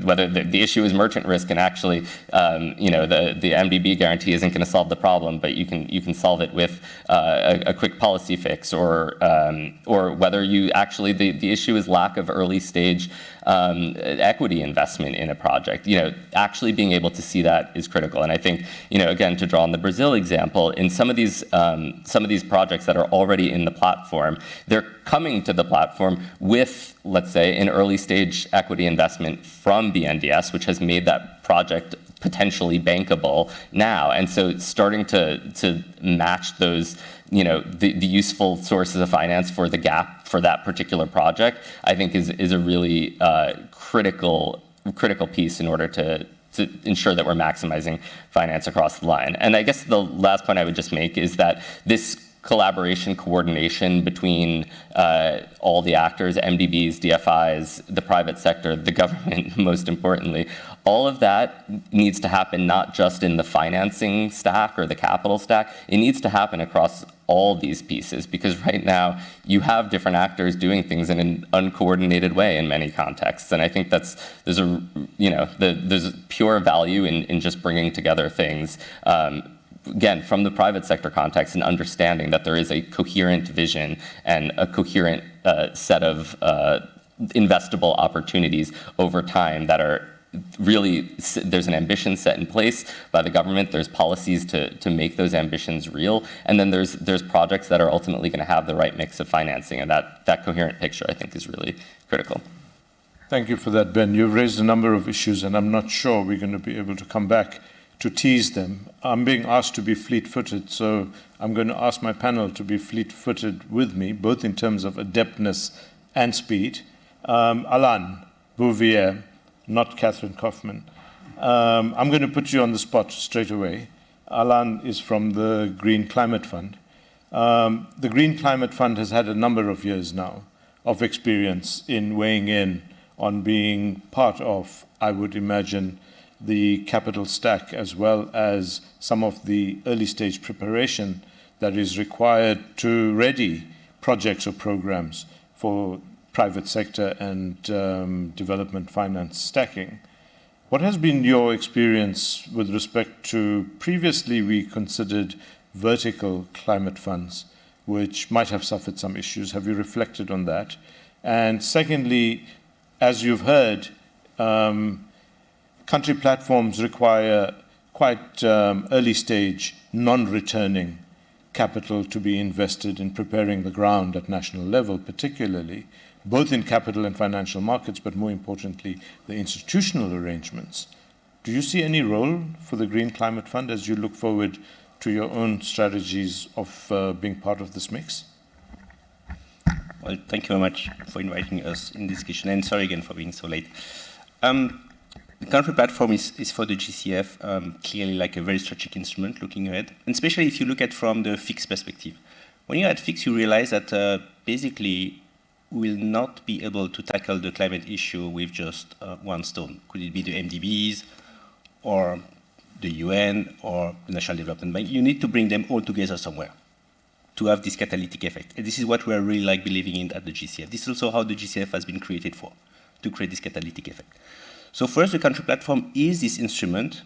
whether the issue is merchant risk, and actually, the MDB guarantee isn't going to solve the problem, but you can solve it with a quick policy fix, or whether you actually the issue is lack of early stage equity investment in a project. Actually being able to see that is critical. And I think, again, to draw on the Brazil example, in some of these projects that are already in the platform, they're coming to the platform with, let's say, an early stage equity investment from BNDES, which has made that project potentially bankable now. And so starting to match those, the useful sources of finance for the gap for that particular project, I think is a really critical piece in order to ensure that we're maximizing finance across the line. And I guess the last point I would just make is that this collaboration, coordination between all the actors, MDBs, DFIs, the private sector, the government, most importantly, all of that needs to happen not just in the financing stack or the capital stack. It needs to happen across all these pieces, because right now you have different actors doing things in an uncoordinated way in many contexts. And I think there's a pure value in just bringing together things, again, from the private sector context, and understanding that there is a coherent vision and a coherent set of investable opportunities over time that are really, there's an ambition set in place by the government, there's policies to make those ambitions real, and then there's projects that are ultimately going to have the right mix of financing, and that coherent picture, I think, is really critical.
Thank you for that, Ben. You've raised a number of issues, and I'm not sure we're going to be able to come back to tease them. I'm being asked to be fleet-footed, so I'm going to ask my panel to be fleet-footed with me, both in terms of adeptness and speed. Alain Bouvier, not Catherine Kaufman. I'm going to put you on the spot straight away. Alain is from the Green Climate Fund. The Green Climate Fund has had a number of years now of experience in weighing in on being part of, I would imagine, the capital stack, as well as some of the early stage preparation that is required to ready projects or programs for private sector and development finance stacking. What has been your experience with respect to, previously we considered vertical climate funds, which might have suffered some issues? Have you reflected on that? And secondly, as you've heard, country platforms require quite early stage non-returning capital to be invested in preparing the ground at national level, particularly, both in capital and financial markets, but more importantly, the institutional arrangements. Do you see any role for the Green Climate Fund as you look forward to your own strategies of being part of this mix?
Well, thank you very much for inviting us in this discussion, and sorry again for being so late. The country platform is for the GCF clearly like a very strategic instrument looking ahead, and especially if you look at from the fixed perspective. When you're at fixed, you realize that basically we will not be able to tackle the climate issue with just one stone. Could it be the MDBs or the UN or the National Development Bank? You need to bring them all together somewhere to have this catalytic effect. And this is what we are really like believing in at the GCF. This is also how the GCF has been created for, to create this catalytic effect. So first, the country platform is this instrument,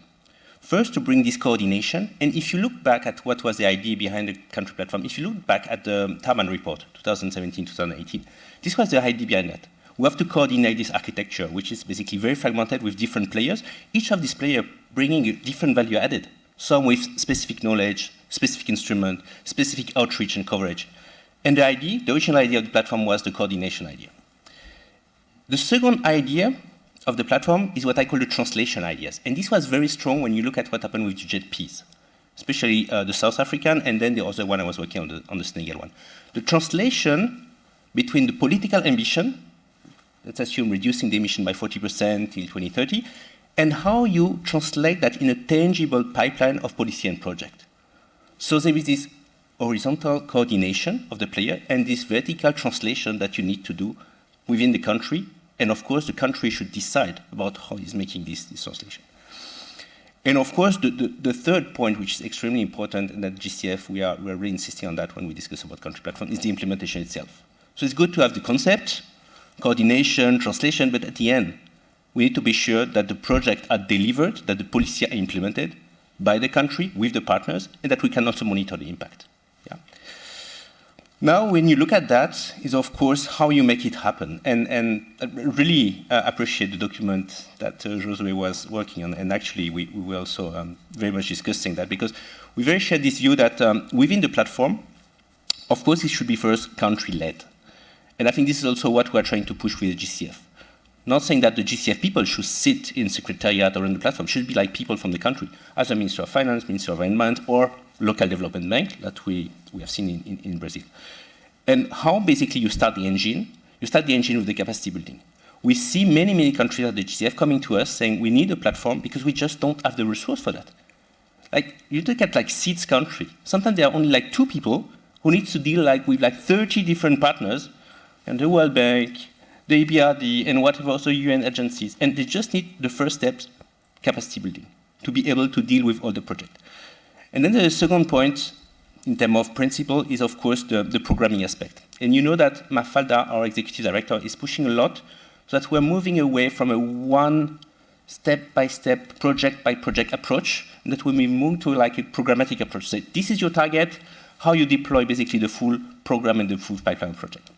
first to bring this coordination. And if you look back at what was the idea behind the country platform, if you look back at the Tarman report, 2017-2018, this was the idea behind that. We have to coordinate this architecture, which is basically very fragmented with different players, each of these players bringing a different value added, some with specific knowledge, specific instrument, specific outreach and coverage. And the idea, the original idea of the platform was the coordination idea. The second idea of the platform is what I call the translation ideas. And this was very strong when you look at what happened with the JETPs, especially the South African, and then the other one I was working on the Senegal one. The translation between the political ambition, let's assume reducing the emission by 40% till 2030, and how you translate that in a tangible pipeline of policy and project. So there is this horizontal coordination of the player and this vertical translation that you need to do within the country. And of course, the country should decide about how it's making this translation. And of course, the third point, which is extremely important, and at GCF, we're really insisting on that when we discuss about country platform, is the implementation itself. So it's good to have the concept, coordination, translation, but at the end, we need to be sure that the projects are delivered, that the policy are implemented by the country with the partners, and that we can also monitor the impact. Yeah. Now, when you look at that, is of course how you make it happen. And I really appreciate the document that Josue was working on, and actually we were also very much discussing that, because we very share this view that within the platform, of course, it should be first country-led. And I think this is also what we are trying to push with the GCF. Not saying that the GCF people should sit in secretariat or in the platform, should be like people from the country, as a Minister of Finance, Minister of Environment, or local development bank that we have seen in Brazil. And how basically you start the engine with the capacity building. We see many, many countries at the GCF coming to us saying we need a platform because we just don't have the resource for that. Like, you look at like SEED's country, sometimes there are only like 2 people who need to deal like with like 30 different partners, and the World Bank, the EBRD, and whatever also UN agencies, and they just need the first steps, capacity building, to be able to deal with all the projects. And then the second point, in terms of principle, is of course the programming aspect. And you know that Mafalda, our executive director, is pushing a lot so that we're moving away from a one step-by-step, project-by-project approach, and that we may move to like a programmatic approach. So this is your target, how you deploy basically the full program and the full pipeline project.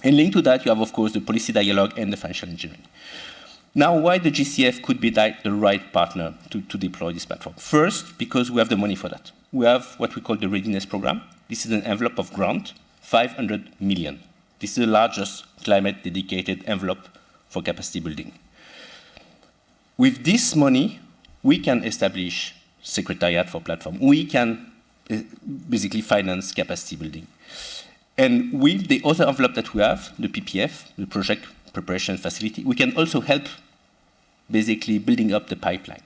And linked to that, you have, of course, the policy dialogue and the financial engineering. Now, why the GCF could be the right partner to deploy this platform? First, because we have the money for that. We have what we call the readiness program. This is an envelope of grant, 500 million. This is the largest climate-dedicated envelope for capacity building. With this money, we can establish secretariat for platform. We can basically finance capacity building. And with the other envelope that we have, the PPF, the Project Preparation Facility, we can also help basically building up the pipeline.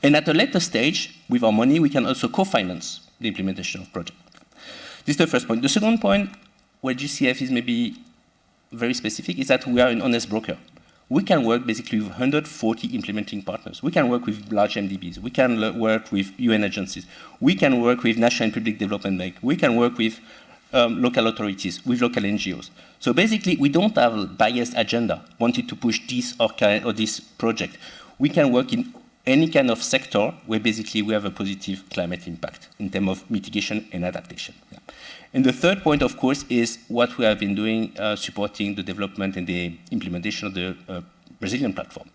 And at a later stage, with our money, we can also co-finance the implementation of projects. This is the first point. The second point, where GCF is maybe very specific, is that we are an honest broker. We can work basically with 140 implementing partners. We can work with large MDBs. We can work with UN agencies. We can work with National and Public Development Bank. We can work with local authorities, with local NGOs. So basically, we don't have a biased agenda, wanting to push this or this project. We can work in any kind of sector where basically we have a positive climate impact in terms of mitigation and adaptation. Yeah. And the third point, of course, is what we have been doing, supporting the development and the implementation of the Brazilian platform.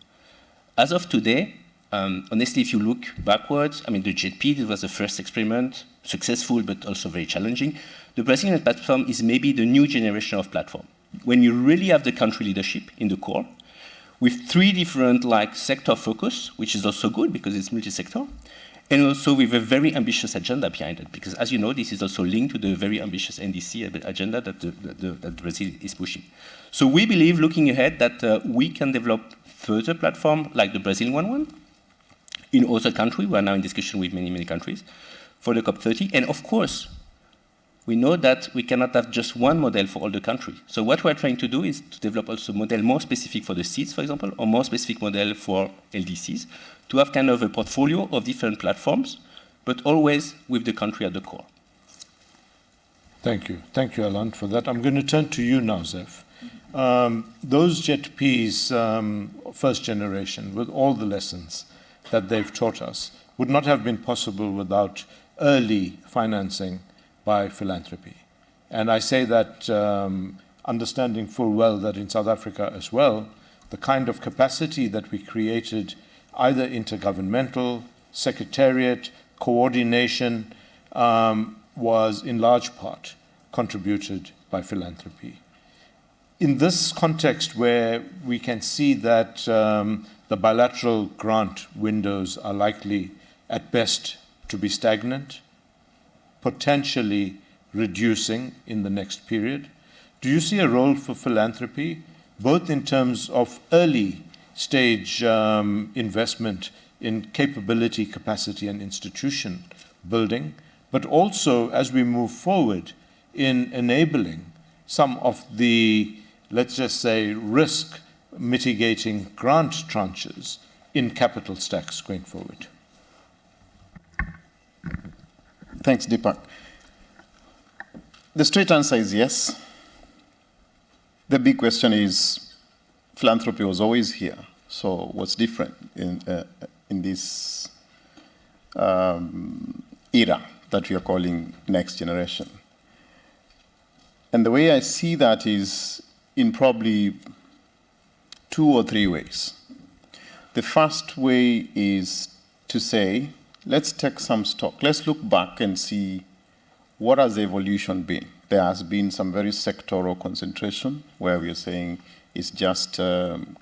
As of today, honestly, if you look backwards, I mean, the JETP, this was the first experiment. successful but also very challenging. The Brazilian platform is maybe the new generation of platform. When you really have the country leadership in the core, with 3 different sector focus, which is also good because it's multi-sector, and also with a very ambitious agenda behind it, because as you know, this is also linked to the very ambitious NDC agenda that Brazil is pushing. So we believe, looking ahead, that we can develop further platforms like the Brazilian one in other countries. We are now in discussion with many, many countries for the COP30. And of course, we know that we cannot have just one model for all the countries. So what we're trying to do is to develop also a model more specific for the seeds, for example, or more specific model for LDCs, to have kind of a portfolio of different platforms, but always with the country at the core.
Thank you. Thank you, Alain, for that. I'm going to turn to you now, Zef. Those JETPs, first generation, with all the lessons that they've taught us, would not have been possible without early financing by philanthropy. And I say that understanding full well that in South Africa as well, the kind of capacity that we created, either intergovernmental, secretariat, coordination, was in large part contributed by philanthropy. In this context where we can see that the bilateral grant windows are likely at best to be stagnant, potentially reducing in the next period, do you see a role for philanthropy, both in terms of early stage investment in capability, capacity, and institution building, but also as we move forward in enabling some of the, let's just say, risk mitigating grant tranches in capital stacks going forward?
Thanks, Deepak. The straight answer is yes. The big question is, philanthropy was always here. So what's different in this era that we are calling next generation? And the way I see that is in probably 2 or 3 ways. The first way is to say, let's take some stock. Let's look back and see what has the evolution been. There has been some very sectoral concentration where we are saying it's just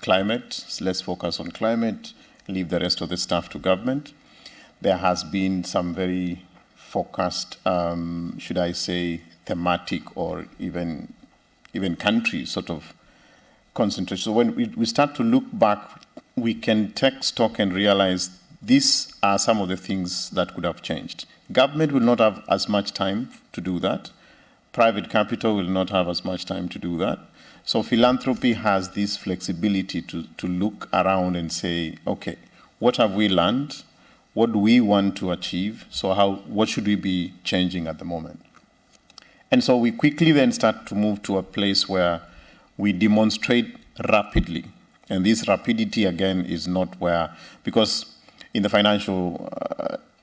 climate. Let's focus on climate, leave the rest of the stuff to government. There has been some very focused, should I say, thematic or even country sort of concentration. So when we start to look back, we can take stock and realize these are some of the things that could have changed. Government will not have as much time to do that. Private capital will not have as much time to do that. So philanthropy has this flexibility to look around and say, okay, what have we learned? What do we want to achieve? So what should we be changing at the moment? And so we quickly then start to move to a place where we demonstrate rapidly. And this rapidity, again, is not where, because in the financial,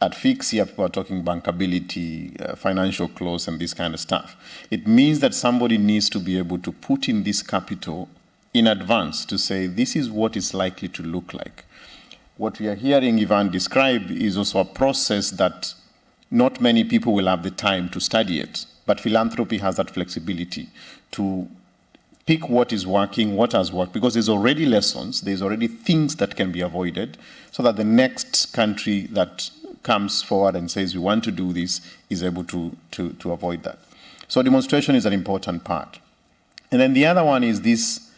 at FIX here, people are talking bankability, financial close, and this kind of stuff. It means that somebody needs to be able to put in this capital in advance to say, this is what it's likely to look like. What we are hearing Ivan describe is also a process that not many people will have the time to study it, but philanthropy has that flexibility to pick what is working, what has worked, because there's already lessons, there's already things that can be avoided, so that the next country that comes forward and says we want to do this is able to avoid that. So demonstration is an important part. And then the other one is this,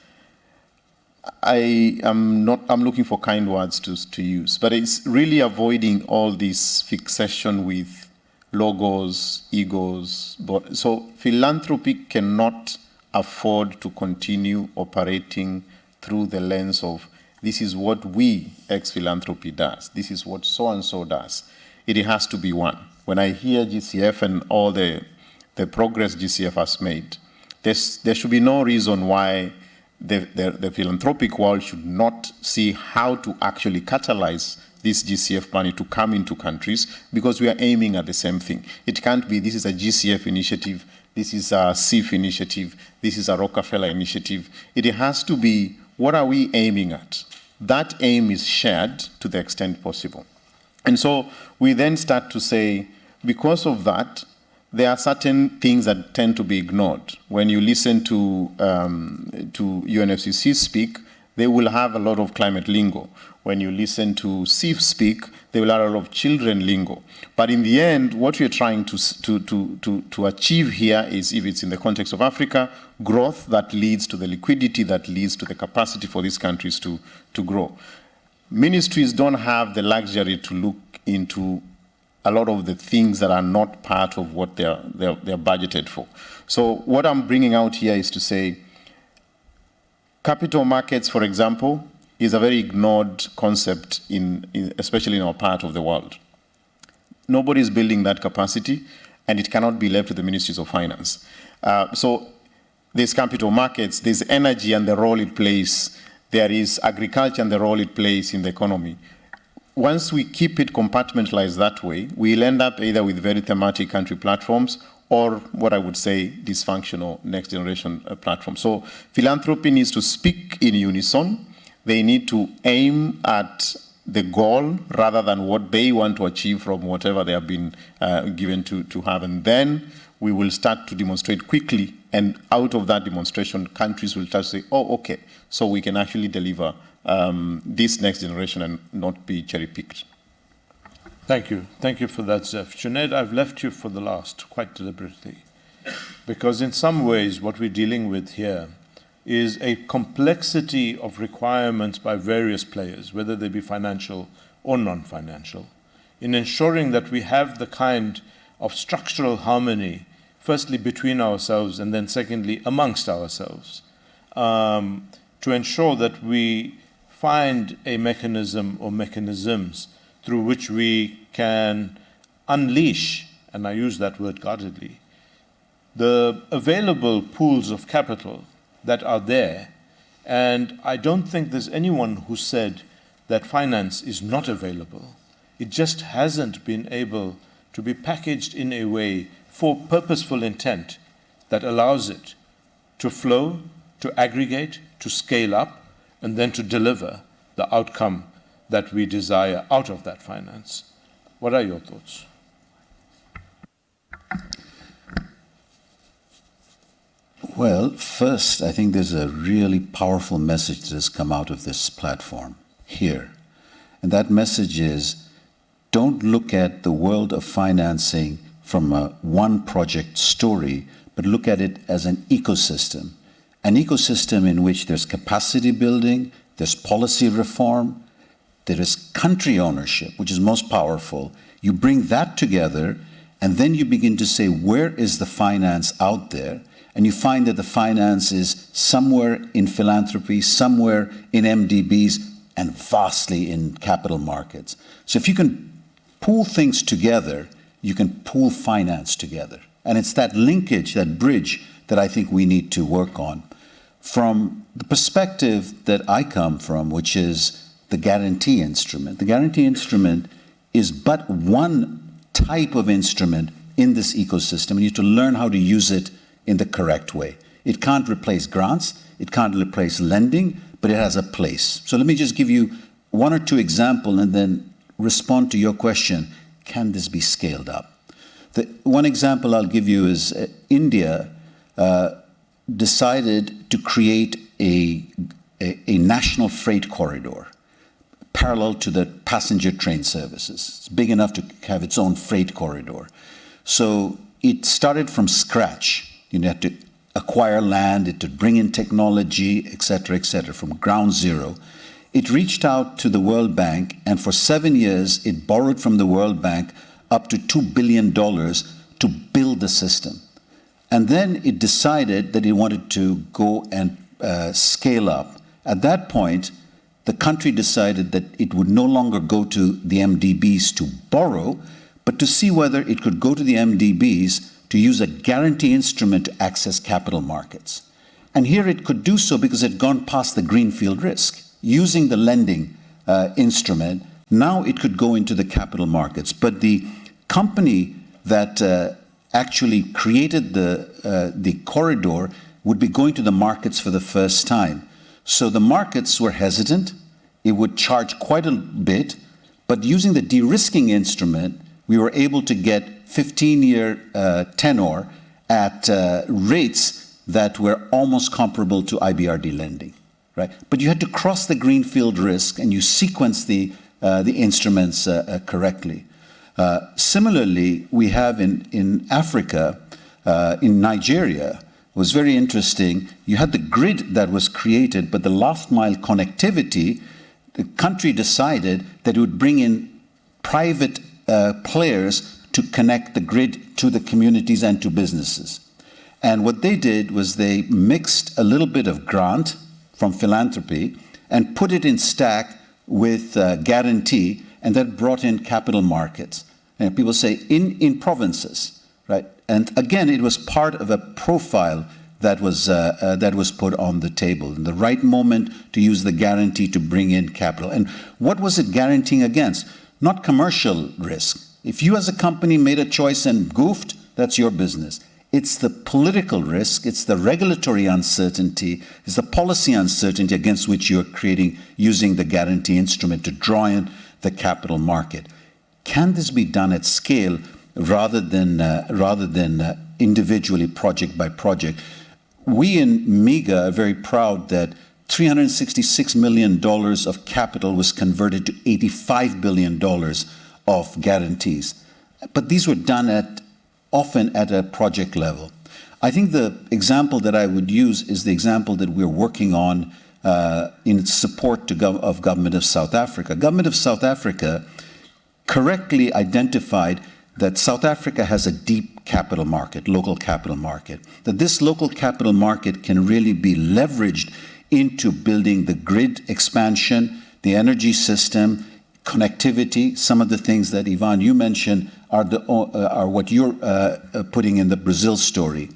I'm looking for kind words to use, but it's really avoiding all this fixation with logos, egos. So philanthropy cannot afford to continue operating through the lens of this is what we, ex-philanthropy, does. This is what so-and-so does. It has to be one. When I hear GCF and all the progress GCF has made, there should be no reason why the philanthropic world should not see how to actually catalyze this GCF money to come into countries, because we are aiming at the same thing. It can't be this is a GCF initiative, this is a CIF initiative, this is a Rockefeller initiative. It has to be, what are we aiming at? That aim is shared to the extent possible. And so we then start to say, because of that, there are certain things that tend to be ignored. When you listen to UNFCCC speak, they will have a lot of climate lingo. When you listen to CIF speak, they will have a lot of children lingo. But in the end, what we're trying to achieve here is, if it's in the context of Africa, growth that leads to the liquidity, that leads to the capacity for these countries to grow. Ministries don't have the luxury to look into a lot of the things that are not part of what they're budgeted for. So what I'm bringing out here is to say, capital markets, for example, is a very ignored concept, especially in our part of the world. Nobody is building that capacity, and it cannot be left to the ministries of finance. So there's capital markets, there's energy and the role it plays, there is agriculture and the role it plays in the economy. Once we keep it compartmentalized that way, we'll end up either with very thematic country platforms or what I would say dysfunctional next generation platforms. So philanthropy needs to speak in unison. They need to aim at the goal rather than what they want to achieve from whatever they have been given to have. And then we will start to demonstrate quickly. And out of that demonstration, countries will start to say, oh, okay, so we can actually deliver this next generation and not be cherry-picked.
Thank you. Thank you for that, Zef. Junaid, I've left you for the last, quite deliberately, because in some ways what we're dealing with here is a complexity of requirements by various players, whether they be financial or non-financial, in ensuring that we have the kind of structural harmony, firstly between ourselves and then secondly amongst ourselves, to ensure that we find a mechanism or mechanisms through which we can unleash, and I use that word guardedly, the available pools of capital that are there. And I don't think there's anyone who said that finance is not available. It just hasn't been able to be packaged in a way for purposeful intent that allows it to flow, to aggregate, to scale up, and then to deliver the outcome that we desire out of that finance. What are your thoughts?
Well, first, I think there's a really powerful message that has come out of this platform here. And that message is, don't look at the world of financing from a one project story, but look at it as an ecosystem in which there's capacity building, there's policy reform, there is country ownership, which is most powerful. You bring that together, and then you begin to say, where is the finance out there? And you find that the finance is somewhere in philanthropy, somewhere in MDBs, and vastly in capital markets. So if you can pool things together, you can pool finance together. And it's that linkage, that bridge, that I think we need to work on. From the perspective that I come from, which is the guarantee instrument. The guarantee instrument is but one type of instrument in this ecosystem, and you have to learn how to use it in the correct way. It can't replace grants, it can't replace lending, but it has a place. So let me just give you one or two examples and then respond to your question, can this be scaled up? The one example I'll give you is India decided to create a national freight corridor parallel to the passenger train services. It's big enough to have its own freight corridor. So it started from scratch. You had to acquire land, it to bring in technology, et cetera, from ground zero. It reached out to the World Bank, and for 7 years, it borrowed from the World Bank up to $2 billion to build the system. And then it decided that it wanted to go and scale up. At that point, the country decided that it would no longer go to the MDBs to borrow, but to see whether it could go to the MDBs to use a guarantee instrument to access capital markets. And here it could do so because it had gone past the greenfield risk. Using the lending instrument, now it could go into the capital markets. But the company that actually created the corridor would be going to the markets for the first time. So the markets were hesitant. It would charge quite a bit, but using the de-risking instrument, we were able to get 15-year tenor at rates that were almost comparable to IBRD lending, right? But you had to cross the greenfield risk and you sequence the instruments correctly. Similarly, we have in Africa, in Nigeria, it was very interesting. You had the grid that was created, but the last mile connectivity, the country decided that it would bring in private players to connect the grid to the communities and to businesses. And what they did was they mixed a little bit of grant from philanthropy and put it in stack with guarantee, and that brought in capital markets. And people say in provinces, right? And again, it was part of a profile that was put on the table, in the right moment to use the guarantee to bring in capital. And what was it guaranteeing against? Not commercial risk. If you as a company made a choice and goofed, that's your business. It's the political risk, it's the regulatory uncertainty, it's the policy uncertainty against which you're using the guarantee instrument to draw in the capital market. Can this be done at scale rather than individually, project by project? We in MIGA are very proud that $366 million of capital was converted to $85 billion of guarantees. But these were done often at a project level. I think the example that I would use is the example that we're working on in support of Government of South Africa. Government of South Africa correctly identified that South Africa has a deep capital market, local capital market, that this local capital market can really be leveraged into building the grid expansion, the energy system, connectivity. Some of the things that, Ivan, you mentioned are what you're putting in the Brazil story.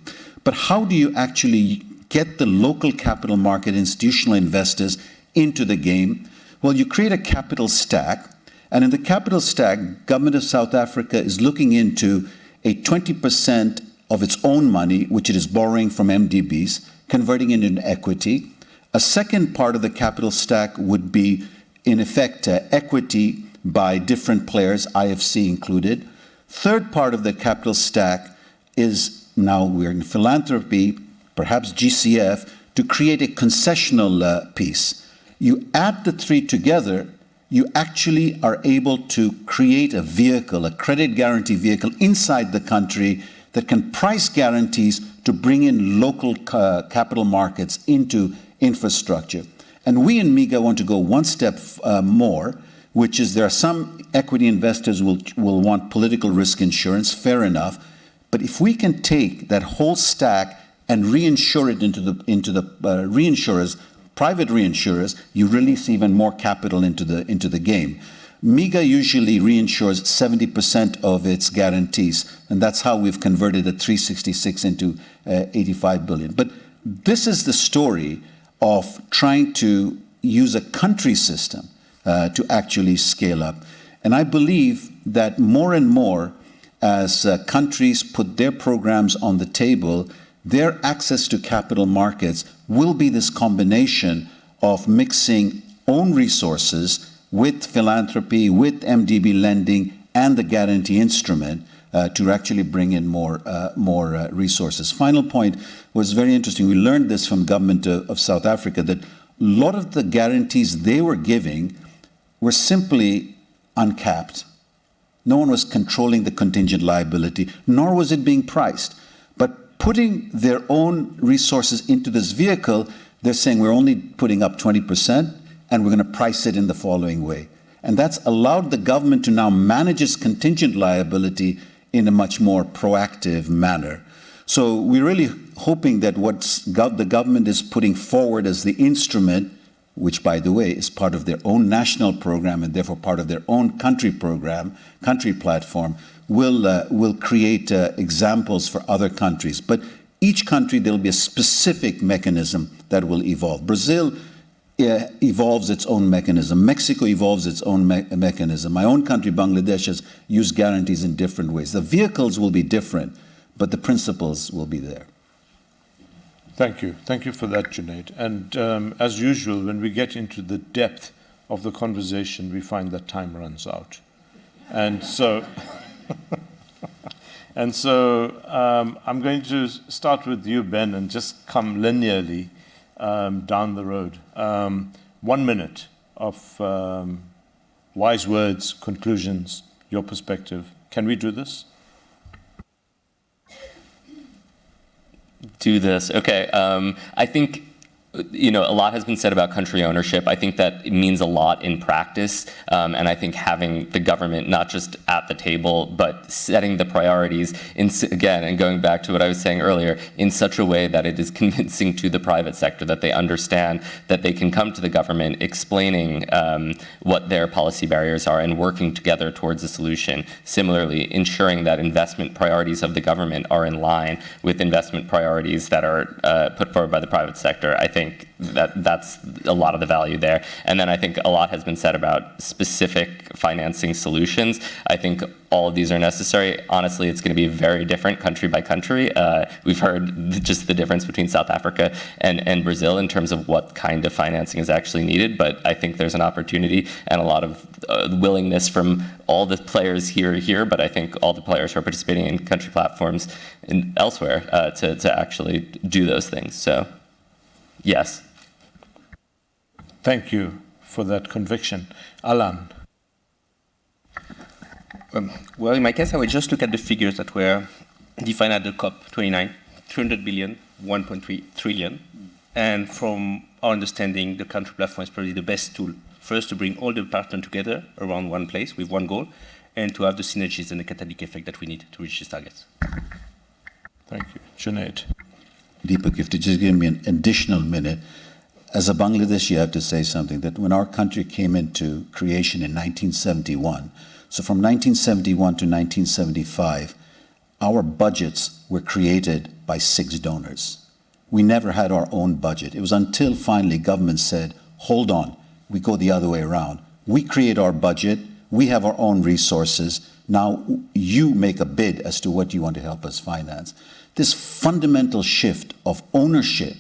But how do you actually get the local capital market, institutional investors into the game? Well, you create a capital stack, and in the capital stack, Government of South Africa is looking into a 20% of its own money, which it is borrowing from MDBs, converting it into equity. A second part of the capital stack would be, in effect, equity by different players, IFC included. Third part of the capital stack is, now we're in philanthropy, perhaps GCF, to create a concessional piece. You add the three together, you actually are able to create a vehicle, a credit guarantee vehicle inside the country that can price guarantees to bring in local capital markets into infrastructure. And we in MIGA want to go one step more, which is there are some equity investors will want political risk insurance, fair enough. But if we can take that whole stack and reinsure it into the reinsurers, private reinsurers, you release even more capital into the game. MIGA usually reinsures 70% of its guarantees, and that's how we've converted the 366 into 85 billion. But this is the story of trying to use a country system to actually scale up. And I believe that more and more, as countries put their programs on the table, their access to capital markets will be this combination of mixing own resources with philanthropy, with MDB lending, and the guarantee instrument to actually bring in more resources. Final point was very interesting. We learned this from government of South Africa, that a lot of the guarantees they were giving were simply uncapped. No one was controlling the contingent liability, nor was it being priced. But putting their own resources into this vehicle, they're saying we're only putting up 20% and we're going to price it in the following way. And that's allowed the government to now manage its contingent liability in a much more proactive manner. So we're really hoping that what the government is putting forward as the instrument, which, by the way, is part of their own national program and therefore part of their own country program, country platform, will create examples for other countries. But each country, there'll be a specific mechanism that will evolve. Brazil evolves its own mechanism. Mexico evolves its own mechanism. My own country, Bangladesh, has used guarantees in different ways. The vehicles will be different, but the principles will be there.
Thank you. Thank you for that, Junaid. And as usual, when we get into the depth of the conversation, we find that time runs out. And so And so I'm going to start with you, Ben, and just come linearly down the road. 1 minute of wise words, conclusions, your perspective. Can we do this?
Do this. Okay. I think, a lot has been said about country ownership. I think that it means a lot in practice. And I think having the government not just at the table, but setting the priorities, again, and going back to what I was saying earlier, in such a way that it is convincing to the private sector, that they understand that they can come to the government explaining what their policy barriers are and working together towards a solution. Similarly, ensuring that investment priorities of the government are in line with investment priorities that are put forward by the private sector. I think that's a lot of the value there. And then I think a lot has been said about specific financing solutions. I think all of these are necessary. Honestly, it's going to be very different country by country. We've heard just the difference between South Africa and Brazil in terms of what kind of financing is actually needed. But I think there's an opportunity and a lot of willingness from all the players here, but I think all the players who are participating in country platforms and elsewhere to actually do those things. So, yes.
Thank you for that conviction. Alan.
Well, in my case, I would just look at the figures that were defined at the COP29, 300 billion, 1.3 trillion. And from our understanding, the country platform is probably the best tool, first to bring all the partners together around one place with one goal, and to have the synergies and the catalytic effect that we need to reach these targets.
Thank you. Junaid.
Deepak, if you just give me an additional minute, as a Bangladeshi, you have to say something, that when our country came into creation in 1971, so from 1971 to 1975, our budgets were created by 6 donors. We never had our own budget. It was until finally government said, hold on, we go the other way around. We create our budget, we have our own resources, now you make a bid as to what you want to help us finance. This fundamental shift of ownership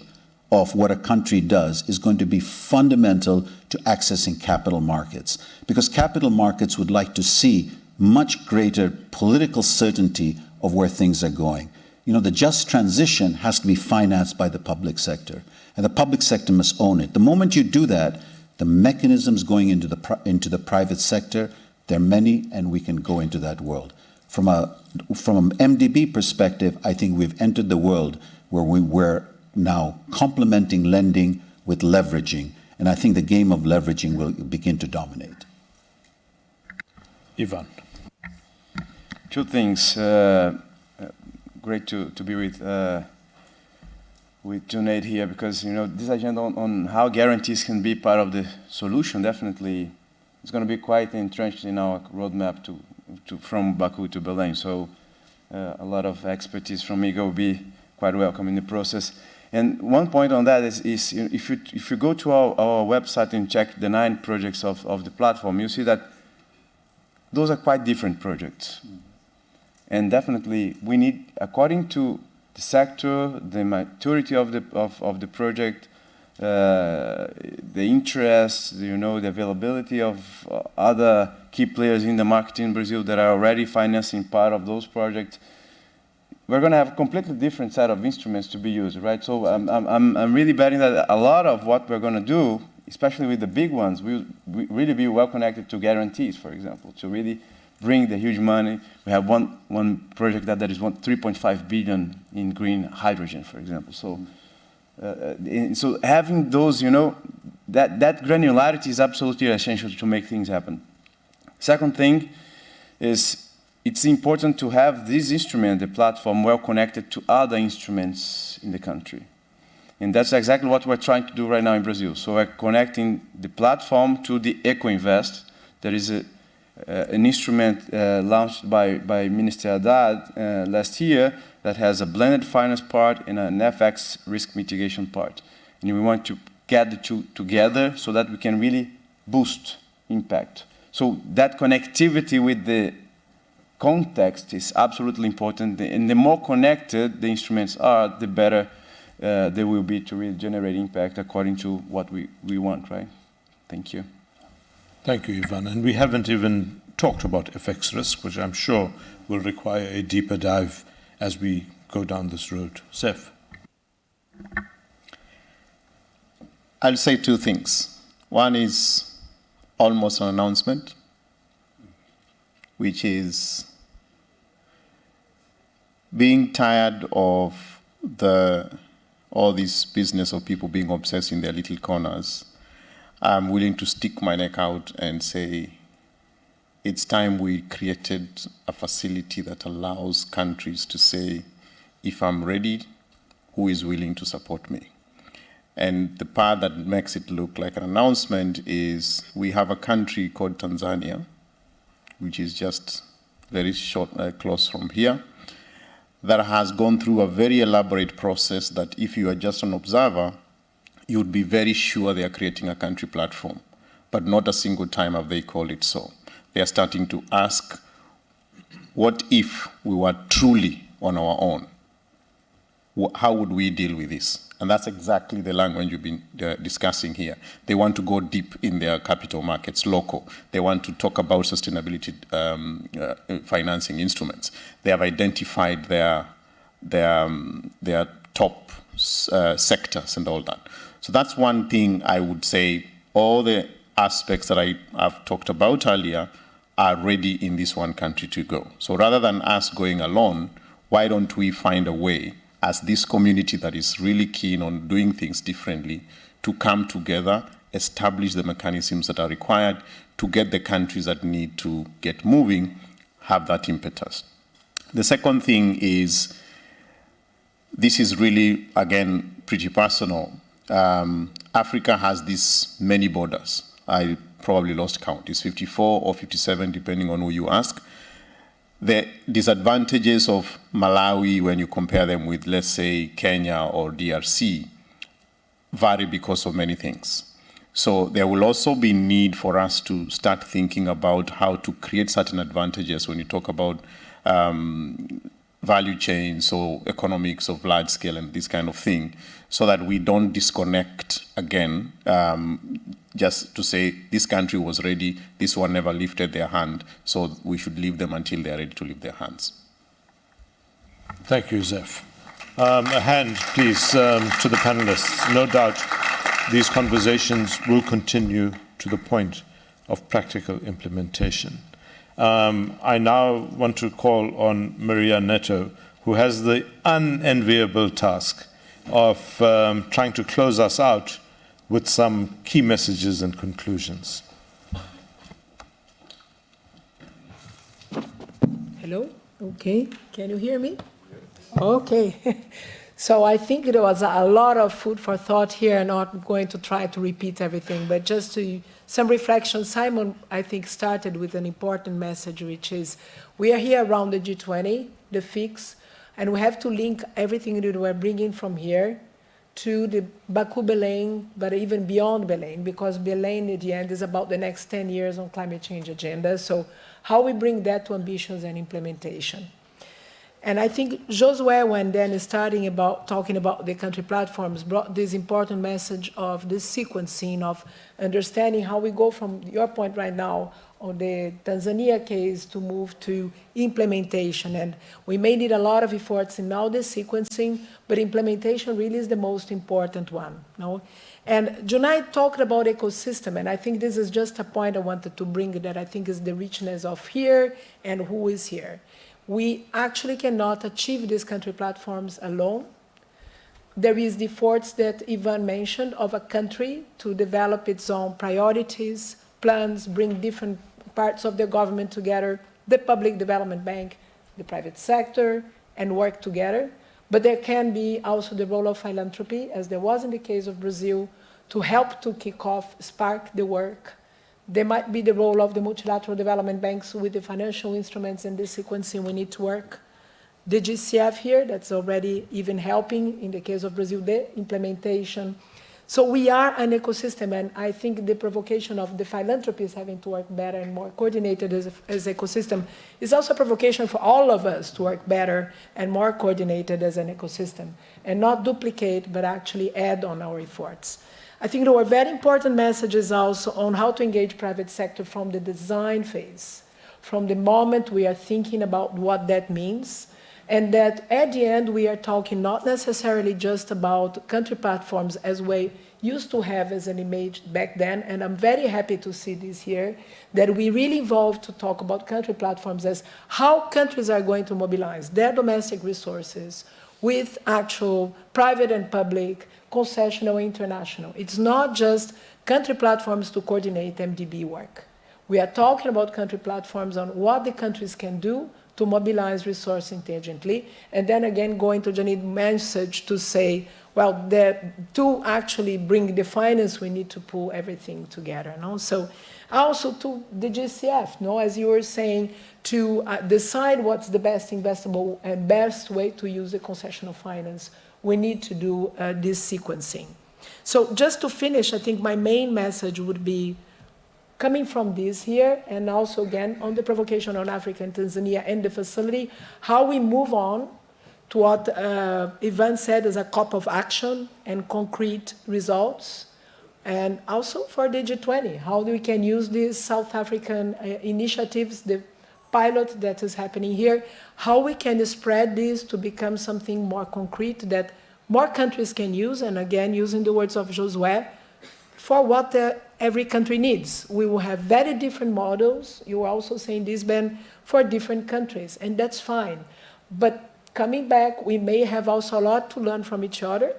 of what a country does is going to be fundamental to accessing capital markets, because capital markets would like to see much greater political certainty of where things are going. The just transition has to be financed by the public sector, and the public sector must own it. The moment you do that, the mechanisms going into the private sector, there are many, and we can go into that world. From an MDB perspective, I think we've entered the world where we're now complementing lending with leveraging, and I think the game of leveraging will begin to dominate.
Ivan.
2 things. Great to be with Junaid here, because this agenda on how guarantees can be part of the solution definitely is going to be quite entrenched in our roadmap from Baku to Belém. So a lot of expertise from IGA will be quite welcome in the process. And one point on that is if you go to our website and check the 9 projects of the platform, you see that those are quite different projects. And definitely we need, according to the sector, the maturity of the project, the interest, the availability of other key players in the market in Brazil that are already financing part of those projects, we're going to have a completely different set of instruments to be used, right? So I'm really betting that a lot of what we're going to do, especially with the big ones, will really be well connected to guarantees, for example, to really bring the huge money. We have one project that is 3.5 billion in green hydrogen, for example. So, so having those, that granularity is absolutely essential to make things happen. Second thing is, it's important to have this instrument, the platform, well connected to other instruments in the country. And that's exactly what we're trying to do right now in Brazil. So we're connecting the platform to the EcoInvest. There is an instrument launched by Minister Haddad last year that has a blended finance part and an FX risk mitigation part. And we want to get the 2 together so that we can really boost impact. So that connectivity with the context is absolutely important, and the more connected the instruments are, the better they will be to really generate impact according to what we want, right? Thank you.
Thank you, Ivan. And we haven't even talked about FX risk, which I'm sure will require a deeper dive as we go down this road. Seth?
I'll say two things. One is almost an announcement, which is being tired of all this business of people being obsessed in their little corners. I'm willing to stick my neck out and say, it's time we created a facility that allows countries to say, if I'm ready, who is willing to support me? And the part that makes it look like an announcement is we have a country called Tanzania, which is just very short, close from here, that has gone through a very elaborate process that if you are just an observer, you would be very sure they are creating a country platform, but not a single time have they called it so. They are starting to ask, what if we were truly on our own? How would we deal with this? And that's exactly the language you've been discussing here. They want to go deep in their capital markets, local. They want to talk about sustainability financing instruments. They have identified their top sectors and all that. So that's one thing I would say. All the aspects that I've talked about earlier are ready in this one country to go. So rather than us going alone, why don't we find a way as this community that is really keen on doing things differently to come together, establish the mechanisms that are required to get the countries that need to get moving, have that impetus. The second thing is, this is really, again, pretty personal. Africa has these many borders. I probably lost count. It's 54 or 57, depending on who you ask. The disadvantages of Malawi, when you compare them with, let's say, Kenya or DRC, vary because of many things. So there will also be need for us to start thinking about how to create certain advantages when you talk about value chains or economics of large scale and this kind of thing, so that we don't disconnect again, just to say this country was ready, this one never lifted their hand, so we should leave them until they're ready to lift their hands.
Thank you, Zeph. A hand, please, to the panelists. No doubt these conversations will continue to the point of practical implementation. I now want to call on Maria Neto, who has the unenviable task of trying to close us out with some key messages and conclusions.
Hello? Okay. Can you hear me? Okay. So I think there was a lot of food for thought here. I'm not going to try to repeat everything, but just some reflection. Simon, I think, started with an important message, which is we are here around the G20, the FIX, and we have to link everything that we're bringing from here to the Baku Belém, but even beyond Belém, because Belém, at the end, is about the next 10 years on climate change agenda. So how we bring that to ambitions and implementation. And I think Josué, when then starting about talking about the country platforms, brought this important message of this sequencing of understanding how we go from your point right now on the Tanzania case to move to implementation. And we may need a lot of efforts in now the sequencing, but implementation really is the most important one. No? And Junai talked about ecosystem, and I think this is just a point I wanted to bring that I think is the richness of here and who is here. We actually cannot achieve these country platforms alone. There is the efforts that Ivan mentioned of a country to develop its own priorities, plans, bring different parts of the government together, the public development bank, the private sector, and work together. But there can be also the role of philanthropy, as there was in the case of Brazil, to help to kick off, spark the work. There might be the role of the multilateral development banks with the financial instruments and the sequencing we need to work. The GCF here, that's already even helping, in the case of Brazil, the implementation. So we are an ecosystem, and I think the provocation of the philanthropies having to work better and more coordinated as ecosystem is also a provocation for all of us to work better and more coordinated as an ecosystem, and not duplicate, but actually add on our efforts. I think there were very important messages also on how to engage private sector from the design phase, from the moment we are thinking about what that means, and that at the end we are talking not necessarily just about country platforms as we used to have as an image back then, and I'm very happy to see this here, that we really evolved to talk about country platforms as how countries are going to mobilize their domestic resources with actual private and public, concessional, international. It's not just country platforms to coordinate MDB work. We are talking about country platforms on what the countries can do to mobilize resources intelligently, and then again going to Janit's message to say, well, to actually bring the finance, we need to pull everything together. No? So also to the GCF, no? As you were saying, to decide what's the best investable and best way to use the concessional finance, we need to do this sequencing. So just to finish, I think my main message would be coming from this here, and also again on the provocation on Africa and Tanzania and the facility, how we move on to what Ivan said as a call of action and concrete results, and also for the G20, how we can use these South African initiatives, the pilot that is happening here, how we can spread this to become something more concrete that more countries can use, and again, using the words of Josué, for what every country needs. We will have very different models. You were also saying this, Ben, for different countries, and that's fine. But coming back, we may have also a lot to learn from each other,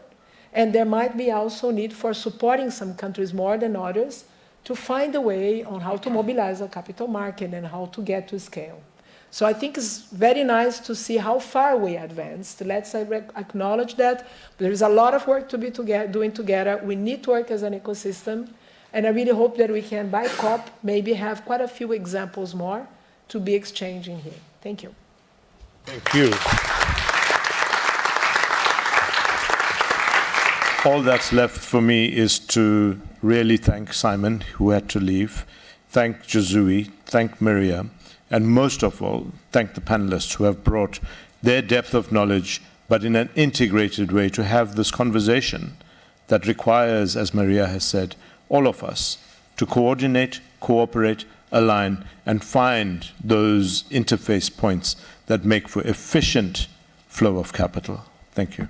and there might be also need for supporting some countries more than others to find a way on how to mobilize a capital market and how to get to scale. So I think it's very nice to see how far we advanced. Let's acknowledge that. There is a lot of work to be doing together. We need to work as an ecosystem, and I really hope that we can, by COP, maybe have quite a few examples more to be exchanging here. Thank you.
Thank you. All that's left for me is to really thank Simon, who had to leave, thank Josui, thank Maria, and most of all, thank the panelists who have brought their depth of knowledge, but in an integrated way, to have this conversation that requires, as Maria has said, all of us to coordinate, cooperate, align, and find those interface points that make for efficient flow of capital. Thank you.